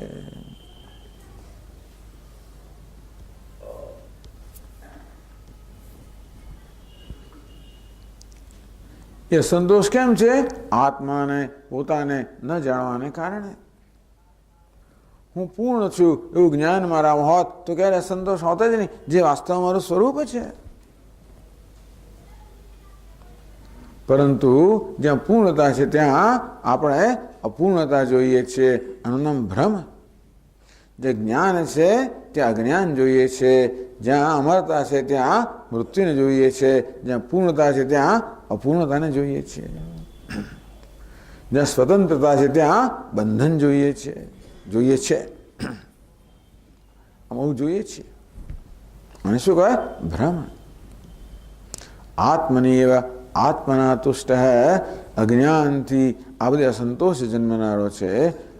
એ સંતોષ કેમ છે? આત્માને, પોતાને ન જાણવાને કારણે. હું પૂર્ણ છું એવું જ્ઞાન મારામાં હોત તો ક્યારે અસંતોષ હોતો જ નહીં, જે વાસ્તવમાં મારું સ્વરૂપ છે. પરંતુ જ્યાં પૂર્ણતા છે ત્યાં આપણે અપૂર્ણતા જોઈએ છીએ. આનું નામ ભ્રમ. જે જ્ઞાન છે ત્યાં અજ્ઞાન જોઈએ છે. જ્યાં અમરતા છે ત્યાં મૃત્યુને જોઈએ છે. જ્યાં પૂર્ણતા છે ત્યાં અપૂર્ણતાને જોઈએ છે. જ્યાં સ્વતંત્રતા છે ત્યાં બંધન જોઈએ છે. આમ જોઈએ છીએ. અને શું કહે? ભ્રમ. આત્મની એવા આત્મના તુષ્ટ. અજ્ઞાનથી આ બધી અસંતોષ જન્મનારો છે.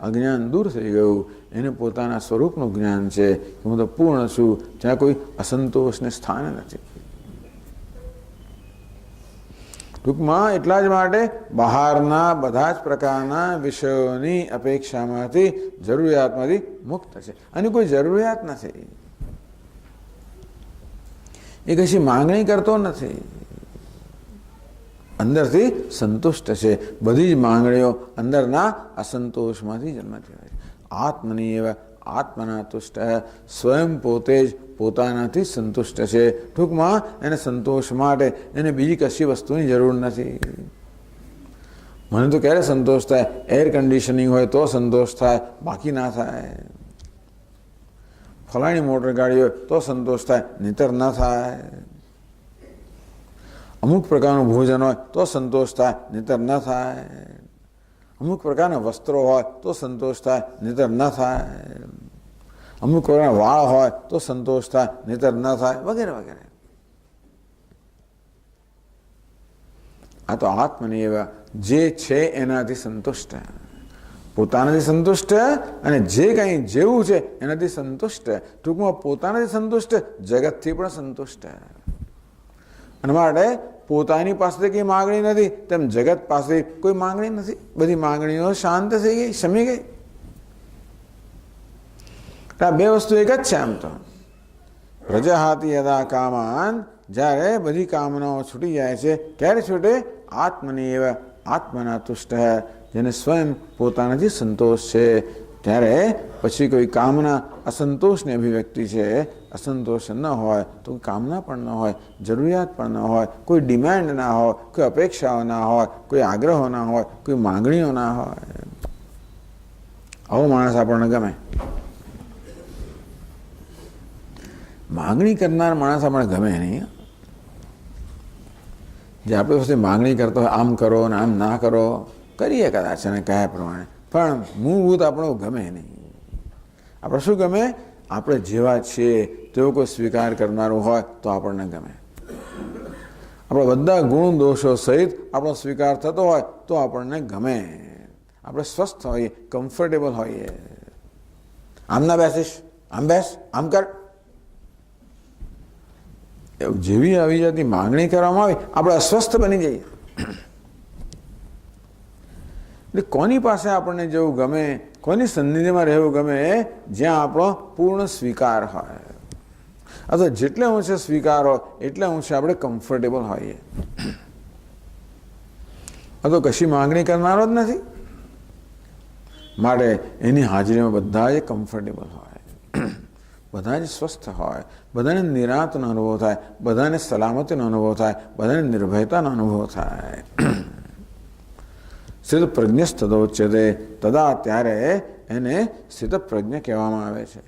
અજ્ઞાન દૂર થઈ ગયું, એને પોતાના સ્વરૂપનું જ્ઞાન છે કે હું તો પૂર્ણ છું, જ્યાં કોઈ અસંતોષને સ્થાન નથી. ટૂંકમાં એટલા જ માટે બહારના બધા જ પ્રકારના વિષયોની અપેક્ષામાંથી, જરૂરિયાતમાંથી મુક્ત છે. અને કોઈ જરૂરિયાત નથી. એ કશી માંગણી કરતો નથી, અંદરથી સંતુષ્ટ છે. બધી જ માંગણીઓ અંદરના અસંતોષમાંથી જન્મતી હોય છે. આત્મની એવા આત્મના તુષ્ટ. સ્વયં પોતે જ પોતાનાથી સંતુષ્ટ છે. ટૂંકમાં એને સંતોષ માટે એને બીજી કશી વસ્તુની જરૂર નથી. મને તો ક્યારે સંતોષ થાય? એર કન્ડિશનિંગ હોય તો સંતોષ થાય, બાકી ના થાય. ફલાણી મોટર ગાડી હોય તો સંતોષ થાય, નહીતર ના થાય. અમુક પ્રકારનું ભોજન હોય તો સંતોષ થાય, નહીતર ન થાય. અમુક પ્રકારના વસ્ત્રો હોય તો સંતોષ થાય, નહીતર ન થાય. અમુક પ્રકારના વાળ હોય તો સંતોષ થાય, નહીતર ન થાય, વગેરે વગેરે. આ તો આત્મની એવા જે છે એનાથી સંતુષ્ટ, પોતાનાથી સંતુષ્ટ અને જે કંઈ જેવું છે એનાથી સંતુષ્ટ. ટૂંકમાં પોતાનાથી સંતુષ્ટ, જગતથી પણ સંતુષ્ટ. અને માટે પોતાની પાસે કંઈ માગણી નથી, તેમ જગત પાસે કોઈ માગણી નથી. બધી માગણીઓ શાંત થઈ ગઈ, શમી ગઈ. આ બે વસ્તુ એક જ છે. આમ તો પ્રજાહાતી યદા કામાન, જ્યારે બધી કામનાઓ છૂટી જાય છે ક્યારે છૂટે? આત્મની એવા આત્મના તુષ્ટ. જેને સ્વયં પોતાનાથી સંતોષ છે ત્યારે પછી કોઈ કામના અસંતોષની અભિવ્યક્તિ છે. અસંતોષ ન હોય તો કામના પણ ન હોય, જરૂરિયાત પણ ન હોય, કોઈ ડિમાન્ડ ના હોય, કોઈ અપેક્ષાઓ ના હોય, કોઈ આગ્રહો ના હોય, કોઈ માંગણીઓ ના હોય. આવો માણસ આપણને ગમે. માંગણી કરનાર માણસ આપણને ગમે નહીં. જે આપણી પાસે માંગણી કરતો હોય, આમ કરો ને આમ ના કરો, કરીએ કદાચ અને કયા પ્રમાણે, પણ મૂળભૂત આપણો ગમે નહીં. આપણે શું ગમે? આપણે જેવા છીએ તેવો કોઈ સ્વીકાર કરનારું હોય તો આપણને ગમે. આપણા બધા ગુણ દોષો સહિત આપણો સ્વીકાર થતો હોય તો આપણને ગમે. આપણે સ્વસ્થ હોઈએ, કમ્ફર્ટેબલ હોઈએ. આમ ના બેસીશ, આમ બેસ, આમ કર. જેવી આવી જાતની માંગણી કરવામાં આવે આપણે અસ્વસ્થ બની જઈએ. એટલે કોની પાસે આપણને જવું ગમે, કોની સન્નિધિમાં રહેવું ગમે? જ્યાં આપણો પૂર્ણ સ્વીકાર હોય. અથવા જેટલે ઊંચે સ્વીકાર હોય એટલે ઊંચે આપણે કમ્ફર્ટેબલ હોઈએ. આ તો કશી માંગણી કરનારો જ નથી. માટે એની હાજરીમાં બધા જ કમ્ફર્ટેબલ હોય, બધા જ સ્વસ્થ હોય, બધાને નિરાંતનો અનુભવ થાય, બધાને સલામતીનો અનુભવ થાય, બધાને નિર્ભયતાનો અનુભવ થાય. સ્થિત પ્રજ્ઞસ્તદોચ્યતે, તદા ત્યારે એને સ્થિત પ્રજ્ઞ કહેવામાં આવે છે.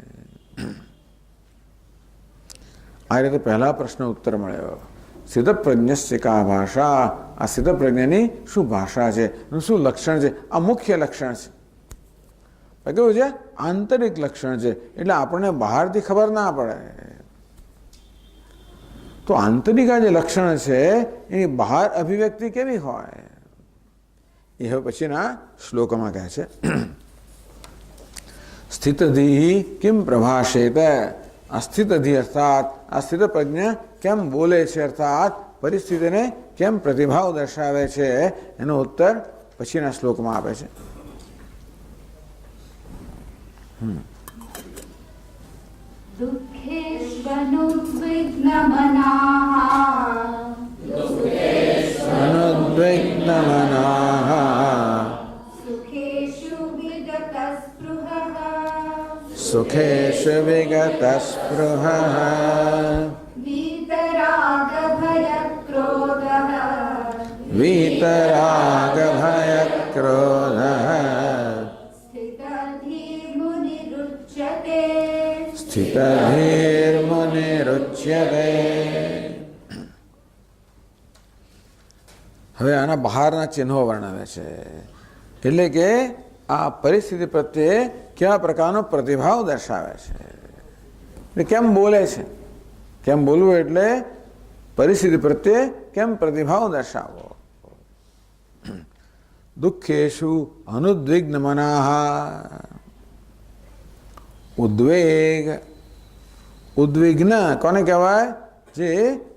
આ રીતે પહેલા પ્રશ્ન ઉત્તર મળ્યો. સ્થિત પ્રજ્ઞસ્ય કા ભાષા, આ સ્થિત પ્રજ્ઞની શું ભાષા છે, શું લક્ષણ છે? આ મુખ્ય લક્ષણ છે. કેવું છે? આંતરિક લક્ષણ છે, એટલે આપણને બહારથી ખબર ના પડે. તો આંતરિક આ જે લક્ષણ છે એની બહાર અભિવ્યક્તિ કેવી હોય એ હવે પછીના શ્લોકમાં કહે છે. સ્થિતધિ કિમ પ્રભાષેત, અસ્થિતધિ અર્થાત આ સ્થિત પ્રજ્ઞ કેમ બોલે છે, અર્થાત પરિસ્થિતિને કેમ પ્રતિભાવ દર્શાવે છે, એનો ઉત્તર પછીના શ્લોકમાં આપે છે. દુઃખેષ્વનુદ્વિગ્નમનાઃ સુખેષુ વિગતસ્પૃહઃ વીતરાગભયક્રોધઃ સ્થિતધીર્મુનિરુચ્યતે. હવે આના બહારના ચિહ્નો વર્ણવે છે, એટલે કે આ પરિસ્થિતિ પ્રત્યે કેવા પ્રકારનો પ્રતિભાવ દર્શાવે છે, એટલે કેમ બોલે છે. કેમ બોલવું એટલે પરિસ્થિતિ પ્રત્યે કેમ પ્રતિભાવ દર્શાવવો. દુઃખેષુ અનુદ્વિગ્ન મનાઃ, ઉદ્વેગ. ઉદ્વિગ્ન કોને કહેવાય?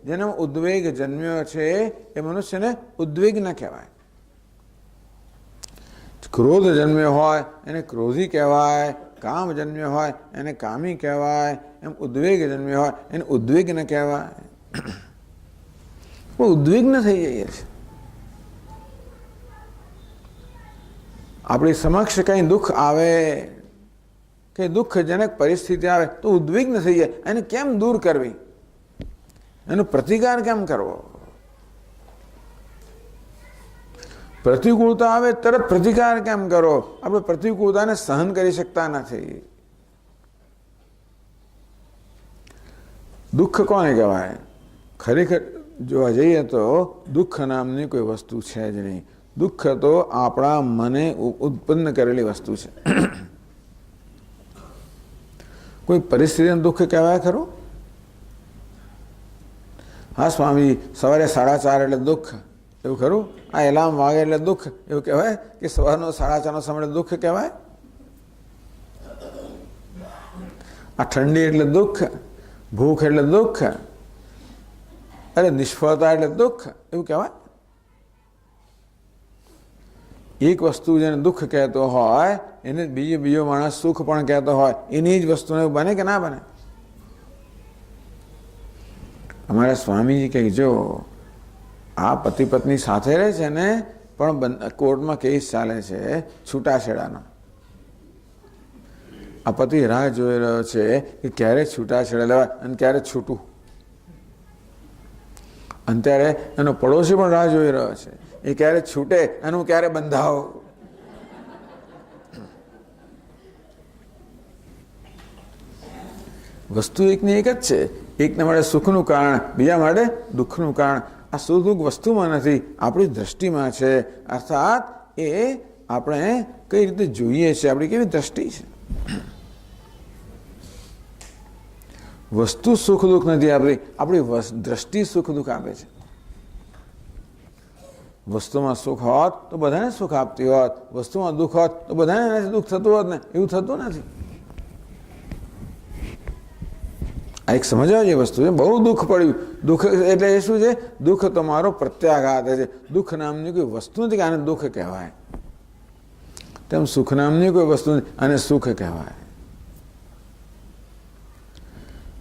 જેને ઉદ્વેગ જન્મ્યો છે એ મનુષ્યને ઉદ્વિગ્ન કહેવાય. ક્રોધ જન્મ્યો હોય એને ક્રોધી કહેવાય, કામ જન્મ્યો હોય એને કામી કહેવાય, એમ ઉદ્વેગ જન્મ્યો હોય એને ઉદ્વિગ્ન કહેવાય. ઉદ્વિગ્ન થઈ જઈએ છે. આપણી સમક્ષ કંઈ દુઃખ આવે, કંઈ દુઃખજનક પરિસ્થિતિ આવે તો ઉદ્વિગ્ન થઈ જાય. એને કેમ દૂર કરવી, એનો પ્રતિકાર કેમ કરવો. પ્રતિકૂળતા આવે તરત પ્રતિકાર કેમ કરો. આપણે પ્રતિકૂળતાને સહન કરી શકતા નથી. દુઃખ કોને કહેવાય? ખરેખર જોવા જઈએ તો દુઃખ નામની કોઈ વસ્તુ છે જ નહીં. દુઃખ તો આપણા મને ઉત્પન્ન કરેલી વસ્તુ છે. કોઈ પરિસ્થિતિનું દુઃખ કહેવાય ખરું? હા સ્વામી, સવારે 4:30 એટલે દુઃખ, એવું ખરું? આ એલાર્મ વાગે એટલે દુઃખ, એવું કહેવાય કે સવારનો 4:30 સમય દુઃખ કહેવાય? આ ઠંડી એટલે દુઃખ, ભૂખ એટલે દુઃખ, અરે નિષ્ફળતા એટલે દુઃખ, એવું કહેવાય? એક વસ્તુ જેને દુઃખ કહેતો હોય એને બીજો માણસ સુખ પણ કહેતો હોય, એની જ વસ્તુને બને કે ના બને? અમારા સ્વામીજી કહે, જો આ પતિ પત્ની સાથે રહે છે ને, પણ કોર્ટમાં કેસ ચાલે છે છૂટાછેડાનો. આ પતિ રાહ જોઈ રહ્યો છે કે ક્યારે છૂટાછેડા લેવાય અને ક્યારે છૂટું. અને ત્યારે એનો પડોશી પણ રાહ જોઈ રહ્યો છે, એ ક્યારે છૂટે અને હું ક્યારે બંધાવ. વસ્તુ એકની એક જ છે. એકને માટે સુખનું કારણ, બીજા માટે દુઃખનું કારણ. આ સુખ દુઃખ વસ્તુમાં નથી, આપણી દ્રષ્ટિમાં છે. અર્થાત એ આપણે કઈ રીતે જોઈએ છીએ, આપણી કેવી દ્રષ્ટિ છે. વસ્તુ સુખ દુઃખ નથી આપણી દ્રષ્ટિ સુખ દુઃખ આપે છે. વસ્તુમાં સુખ હોત તો બધાને સુખ આપતી હોત, વસ્તુમાં દુઃખ હોત તો બધાને એનાથી દુઃખ થતું હોત ને, એવું થતું નથી. આ એક સમજવા જેવી વસ્તુ છે. બહુ દુઃખ પડ્યું. દુઃખ એટલે એ શું છે? દુઃખ તમારો પ્રત્યાઘાત છે. દુઃખ નામની કોઈ વસ્તુ નથી કે આને દુઃખ કહેવાય, તેમ સુખ નામની કોઈ વસ્તુ નથી આને સુખ કહેવાય.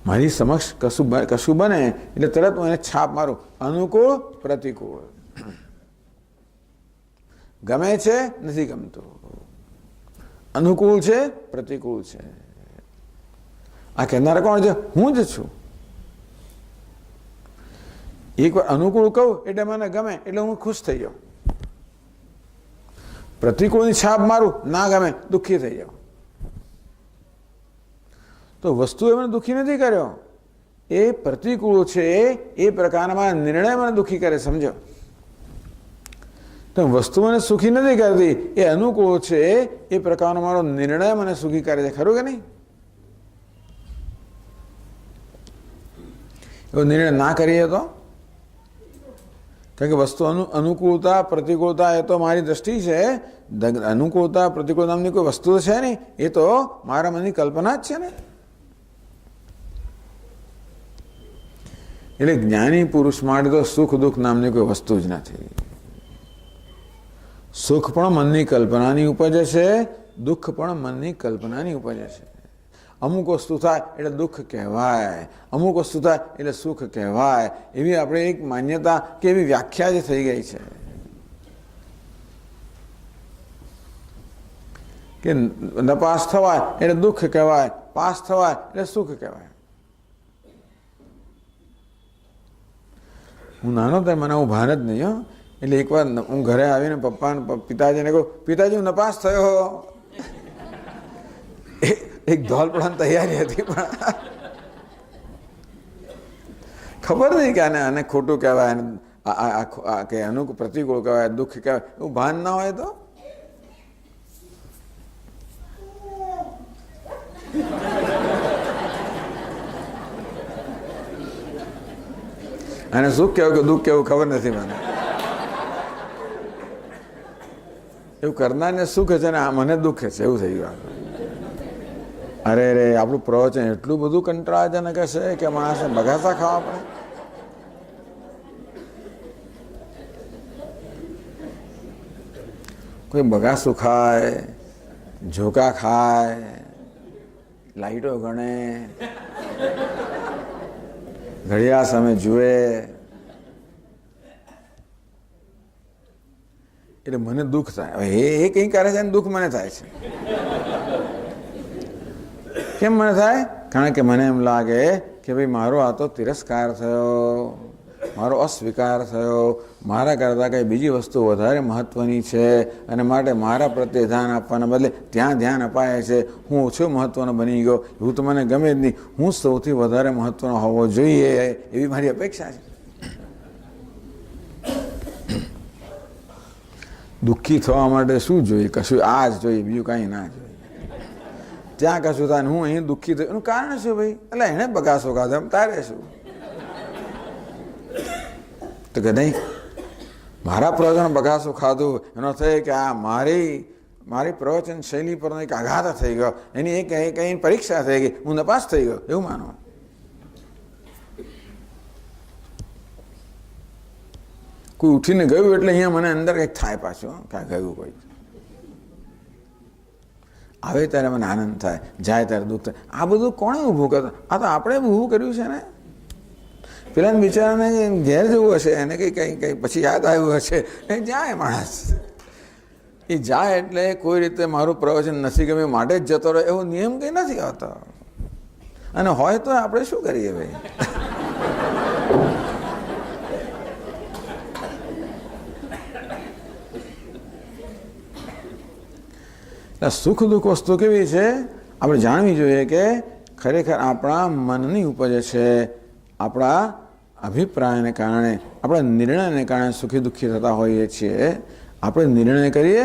મારી સમક્ષ કશું બને એટલે તરત હું એને છાપ મારું, અનુકૂળ પ્રતિકૂળ. ગમે છે નથી ગમતું, અનુકૂળ છે પ્રતિકૂળ છે. આ કહેનારા કોણ છે? હું જ છું. એક વાર અનુકૂળ કહું એટલે મને ગમે એટલે હું ખુશ થઈ જાઉં. પ્રતિકૂળની છાપ મારું, ના ગમે, દુઃખી થઈ જાઉં. તો વસ્તુએ મને દુઃખી નથી કર્યો, એ પ્રતિકૂળ છે એ પ્રકારમાં નિર્ણય મને દુઃખી કરે. સમજો? તો વસ્તુ મને સુખી નથી કરતી, એ અનુકૂળ છે એ પ્રકારનો મારો નિર્ણય મને સુખી કરે છે. ખરું કે નહીં? એવો નિર્ણય ના કરીએ તો, કારણ કે વસ્તુ અનુકૂળતા પ્રતિકૂળતા એ તો મારી દ્રષ્ટિ છે. અનુકૂળતા પ્રતિકૂળ નામની કોઈ વસ્તુ છે નહીં, એ તો મારા મનની કલ્પના જ છે ને. એટલે જ્ઞાની પુરુષ માટે તો સુખ દુઃખ નામની કોઈ વસ્તુ જ નથી. સુખ પણ મનની કલ્પનાની ઉપજ છે, દુઃખ પણ મનની કલ્પનાની ઉપજ છે. અમુક વસ્તુ થાય એટલે દુઃખ કહેવાય, અમુક વસ્તુ થાય એટલે સુખ કહેવાય, એવી આપણે એક માન્યતા કે એવી વ્યાખ્યા જ થઈ ગઈ છે કે નપાસ થવાય એટલે દુઃખ કહેવાય, પાસ થવાય એટલે સુખ કહેવાય. હું નાનો ત્યારે મને આવું ભાન જ નહીં હો. એટલે એકવાર હું ઘરે આવીને પિતાજીને કહું, પિતાજી હું નપાસ થયો. એક ધોલ પડવાની તૈયારી હતી, પણ ખબર નહીં કે આને ખોટું કહેવાય, કે અનુક પ્રતિકૂળ કહેવાય, દુઃખ કહેવાય, એવું ભાન ના હોય તો અને સુખ કેવું કે દુઃખ કેવું ખબર નથી મને. એવું કરનારને સુખ છે ને મને દુઃખ છે, એવું થઈ ગયું. અરે રે, આપણું પ્રવચન એટલું બધું કંટાળાજનક હશે કે માણસને બગાસા ખાવા પડે. કોઈ બગાસું ખાય, ઝોકા ખાય, લાઈટો ગણે, ઘડિયાળ સામે જુએ, એટલે મને દુઃખ થાય. હવે એ કંઈ કરે છે ને દુઃખ મને થાય છે. કેમ મને થાય? કારણ કે મને એમ લાગે કે ભાઈ મારો આ તો તિરસ્કાર થયો, મારો અસ્વીકાર થયો, મારા કરતાં કંઈ બીજી વસ્તુ વધારે મહત્ત્વની છે, અને માટે મારા પ્રત્યે ધ્યાન આપવાના બદલે ત્યાં ધ્યાન અપાય છે. હું ઓછો મહત્ત્વનો બની ગયો, એવું તો મને ગમે જ નહીં. હું સૌથી વધારે મહત્ત્વનો હોવો જોઈએ, એવી મારી અપેક્ષા છે. દુઃખી થવા માટે શું જોઈએ? કશું આ જ જોઈએ, બીજું કાંઈ ના જોઈએ. ત્યાં કશું થાય, હું અહીં દુઃખી થયું, એનું કારણ શું ભાઈ? એટલે એણે બગાસો ખાધો, તારે શું? તો કે નહીં, મારા પ્રવચન બગાસો ખાધું એનો થાય કે આ મારી પ્રવચન શૈલી પરનો એક આઘાત થઈ ગયો, એની એક પરીક્ષા થઈ ગઈ, હું નપાસ થઈ ગયો, એવું માનો. કોઈ ઉઠીને ગયું એટલે અહીંયા મને અંદર કંઈક થાય પાછું, ક્યાં ગયું કોઈ આવે ત્યારે મને આનંદ થાય, જાય ત્યારે દુઃખ થાય. આ બધું કોણે ઊભું કરતા? આ તો આપણે ઊભું કર્યું છે ને. પેલા બિચારાને ઘેર જવું હશે, એને કંઈ પછી યાદ આવ્યું હશે, એ જાય માણસ. એ જાય એટલે કોઈ રીતે મારું પ્રવચન નથી ગમ્યું માટે જ જતો રહે, એવો નિયમ કંઈ નથી હોતો. અને હોય તો આપણે શું કરીએ ભાઈ? સુખ દુઃખ વસ્તુ કેવી છે આપણે જાણવી જોઈએ કે ખરેખર આપણા મનની ઉપજ છે. આપણા અભિપ્રાયને કારણે, આપણા નિર્ણયને કારણે સુખી દુઃખી થતા હોઈએ છીએ. આપણે નિર્ણય કરીએ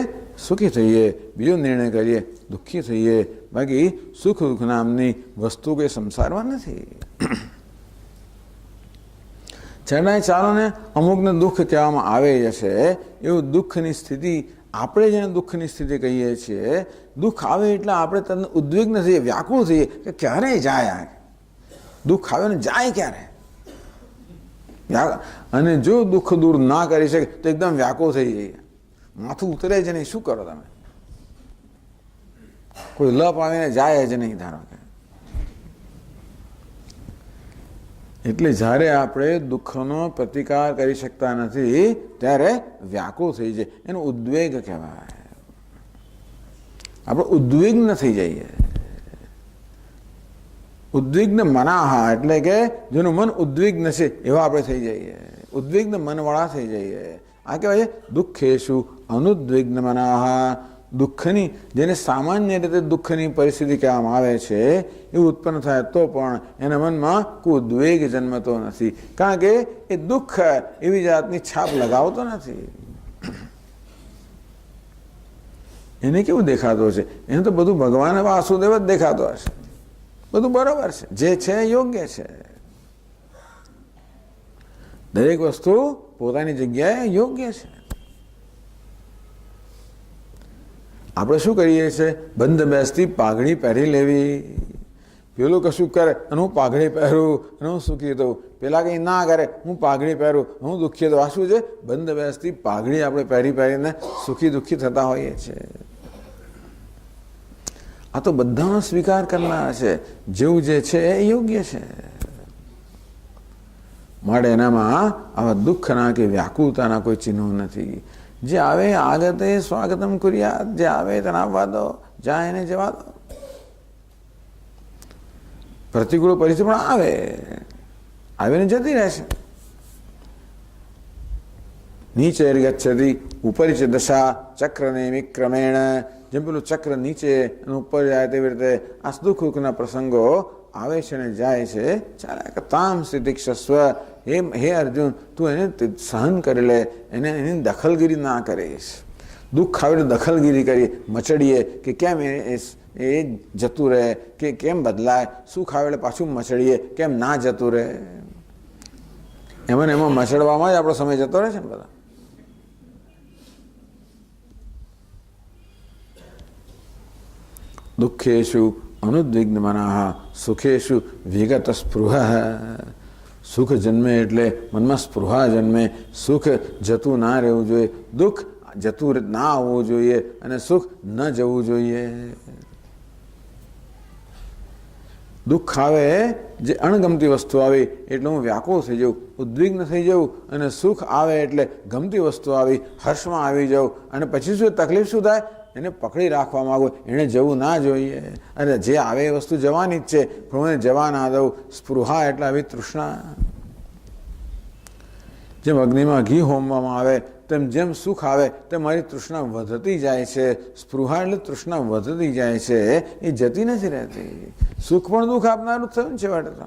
સુખી થઈએ, બીજો નિર્ણય કરીએ દુઃખી થઈએ. બાકી સુખ દુઃખ નામની વસ્તુ કોઈ સંસારમાં નથી. છતાંય ચાલો ને અમુકને દુઃખ કહેવામાં આવે છે, એવું દુઃખની સ્થિતિ આપણે જેને દુઃખની સ્થિતિ કહીએ છીએ, દુઃખ આવે એટલે આપણે તને ઉદ્વિગ્ન થઈએ, વ્યાકુળ થઈએ કે ક્યારે જાય. દુઃખ આવે ને જાય ક્યારે? અને જો દુઃખ દૂર ના કરી શકે તો એકદમ વ્યાકુળ થઈ જઈએ, માથું ઉતરે જ નહીં. શું કરો તમે? કોઈ લપ આવીને જાય જ નહીં ધારો કે. એટલે જ્યારે આપણે દુઃખનો પ્રતિકાર કરી શકતા નથી ત્યારે વ્યાકુળ થઈ જાય, એનો ઉદ્વેગ કહેવાય. આપણે ઉદ્વિગ્ન થઈ જઈએ. ઉદ્વિગ્ન મનાહા એટલે કે જેનું મન ઉદ્વિગ્ન છે એવા આપણે થઈ જઈએ, ઉદ્વિગ્ન મનવાળા થઈ જઈએ. આ કહેવાય છે દુઃખેશુ અનુદ્વિગ્ન મનાહ. દુઃખની, જેને સામાન્ય રીતે દુઃખની પરિસ્થિતિ કહેવામાં આવે છે, એ ઉત્પન્ન થાય તો પણ એના મનમાં કોઈ ઉદ્વેગ જન્મતો નથી, કારણ કે એ દુઃખ એવી જાતની છાપ લગાવતો નથી. એને કેવું દેખાતો છે? એને તો બધું ભગવાન વાસુદેવ જ દેખાતો હશે. બધું બરોબર છે, જે છે યોગ્ય છે. દરેક વસ્તુ પોતાની જગ્યાએ યોગ્ય છે. આપણે શું કરીએ છીએ? બંધ બેસતી પાઘડી પહેરી લેવી. પેલું કશું કરે અને હું પાઘડી પહેરું અને હું સુખી થઉં, પેલા કંઈ ના કરે હું પાઘડી પહેરું હું દુઃખી થઉં. આ શું છે? બંધ બેસતી પાઘડી આપણે પહેરીને સુખી દુઃખી થતા હોઈએ છીએ. આ તો બધાનો સ્વીકાર કરનાર છે, જેવું જે છે એ યોગ્ય છે. માટે એનામાં આવા દુઃખના કે વ્યાકુળતાના કોઈ ચિહ્નો નથી. જે આવે આગતે સ્વાગતમ કુર્યાત, જે આવે તેને આવવા દો, જાય એને જવા દો. પ્રતિકૂળ પરિસ્થિતિ પણ આવીને જતી રહેશે. નીચે ગચ્છતિ ઉપરી ચ દશા ચક્રનેમિ ક્રમેણ. જેમ પેલું ચક્ર નીચે અને ઉપર જાય તેવી રીતે આ દુઃખ દુઃખના પ્રસંગો આવે છે અને જાય છે. ચાલે તામ સ્થિતિક્ષસ્વ. હે અર્જુન, તું એને સહન કરી લે, એની દખલગીરી ના કરીશ. દુઃખ આવે તો દખલગીરી કરીએ, મચડીએ કે કેમ એ જતું રહે, કે કેમ બદલાય. સુખ આવે એટલે પાછું મચડીએ કેમ ના જતું રહે. એમાં મચડવામાં જ આપણો સમય જતો રહે છે ને બધા. દુઃખેશુ અનુદ્વિગ્ન મનાહ સુખેશુ વિગત સ્પૃહ. સુખ જન્મે એટલે મનમાં સ્પૃહા જન્મે. સુખ જતું ના રહેવું જોઈએ, દુઃખ જતું ના આવવું જોઈએ અને સુખ ન જવું જોઈએ. દુઃખ આવે, જે અણગમતી વસ્તુ આવે એટલે હું વ્યાકુળ થઈ જાઉં, ઉદ્વિગ્ન થઈ જાઉં, અને સુખ આવે એટલે ગમતી વસ્તુ આવી હર્ષમાં આવી જાઉં. અને પછી શું તકલીફ શું થાય? એને પકડી રાખવા માંગો, એને જવું ના જોઈએ. અને જે આવે એ વસ્તુ જવાની જ છે, પણ એને જવા ના દઉં. સ્પૃહા એટલે આવી તૃષ્ણા. જેમ અગ્નિમાં ઘી હોમવામાં આવે તેમ જેમ સુખ આવે તેમ મારી તૃષ્ણા વધતી જાય છે. સ્પૃહા એટલે તૃષ્ણા વધતી જાય છે, એ જતી નથી રહેતી. સુખ પણ દુઃખ આપનારું થયું છે. વાટે તો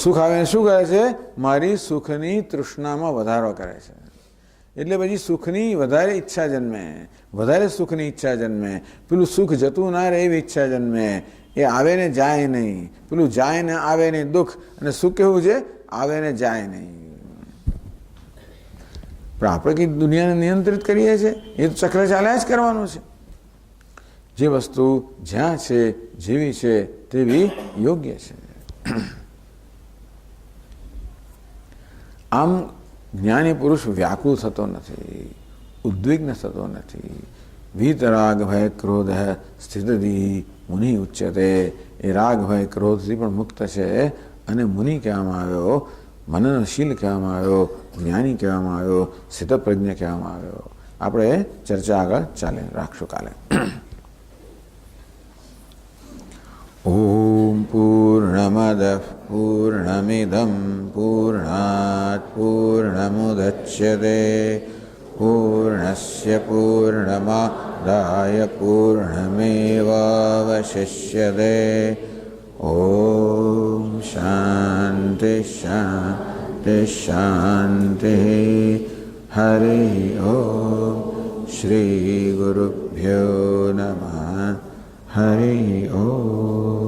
સુખ આવે શું કરે છે? મારી સુખની તૃષ્ણામાં વધારો કરે છે. એટલે પછી સુખની વધારે ઈચ્છા જન્મે, વધારે સુખની ઈચ્છા જન્મે. પેલું સુખ જતું ના રહે એવી ઈચ્છા જન્મે. એ આવે ને જાય નહીં, પેલું જાય ને આવે નહીં દુઃખ. અને સુખ કેવું છે? આવે ને જાય નહીં. પણ આપણે કંઈ દુનિયાને નિયંત્રિત કરીએ છીએ? એ તો ચક્ર ચાલ્યા જ કરવાનું છે. જે વસ્તુ જ્યાં છે, જેવી છે તેવી યોગ્ય છે. આમ જ્ઞાની પુરુષ વ્યાકુળ થતો નથી, ઉદ્વિગ્ન થતો નથી. વીતરાગ ભય ક્રોધ સ્થિતિ મુનિ ઉચ્યતે. એ રાગ ભય ક્રોધથી પણ મુક્ત છે. અને મુનિ કહેવામાં આવ્યો, મનનશીલ કહેવામાં આવ્યો, જ્ઞાની કહેવામાં આવ્યો, સ્થિતપ્રજ્ઞ કહેવામાં આવ્યો. આપણે ચર્ચા આગળ ચાલે રાખશું કાલે. ઓમ પૂર્ણમદ પૂર્ણમિદમ પૂર્ણાત પૂર્ણમુદચ્યતે પૂર્ણસ્ય પૂર્ણમાદાય પૂર્ણમેવાવશિષ્યતે. ઓમ શાંતિ શાંતિ શાંતિ. હરિ ઓમ. શ્રી ગુરુભ્યો નમઃ. હરિ ઓમ.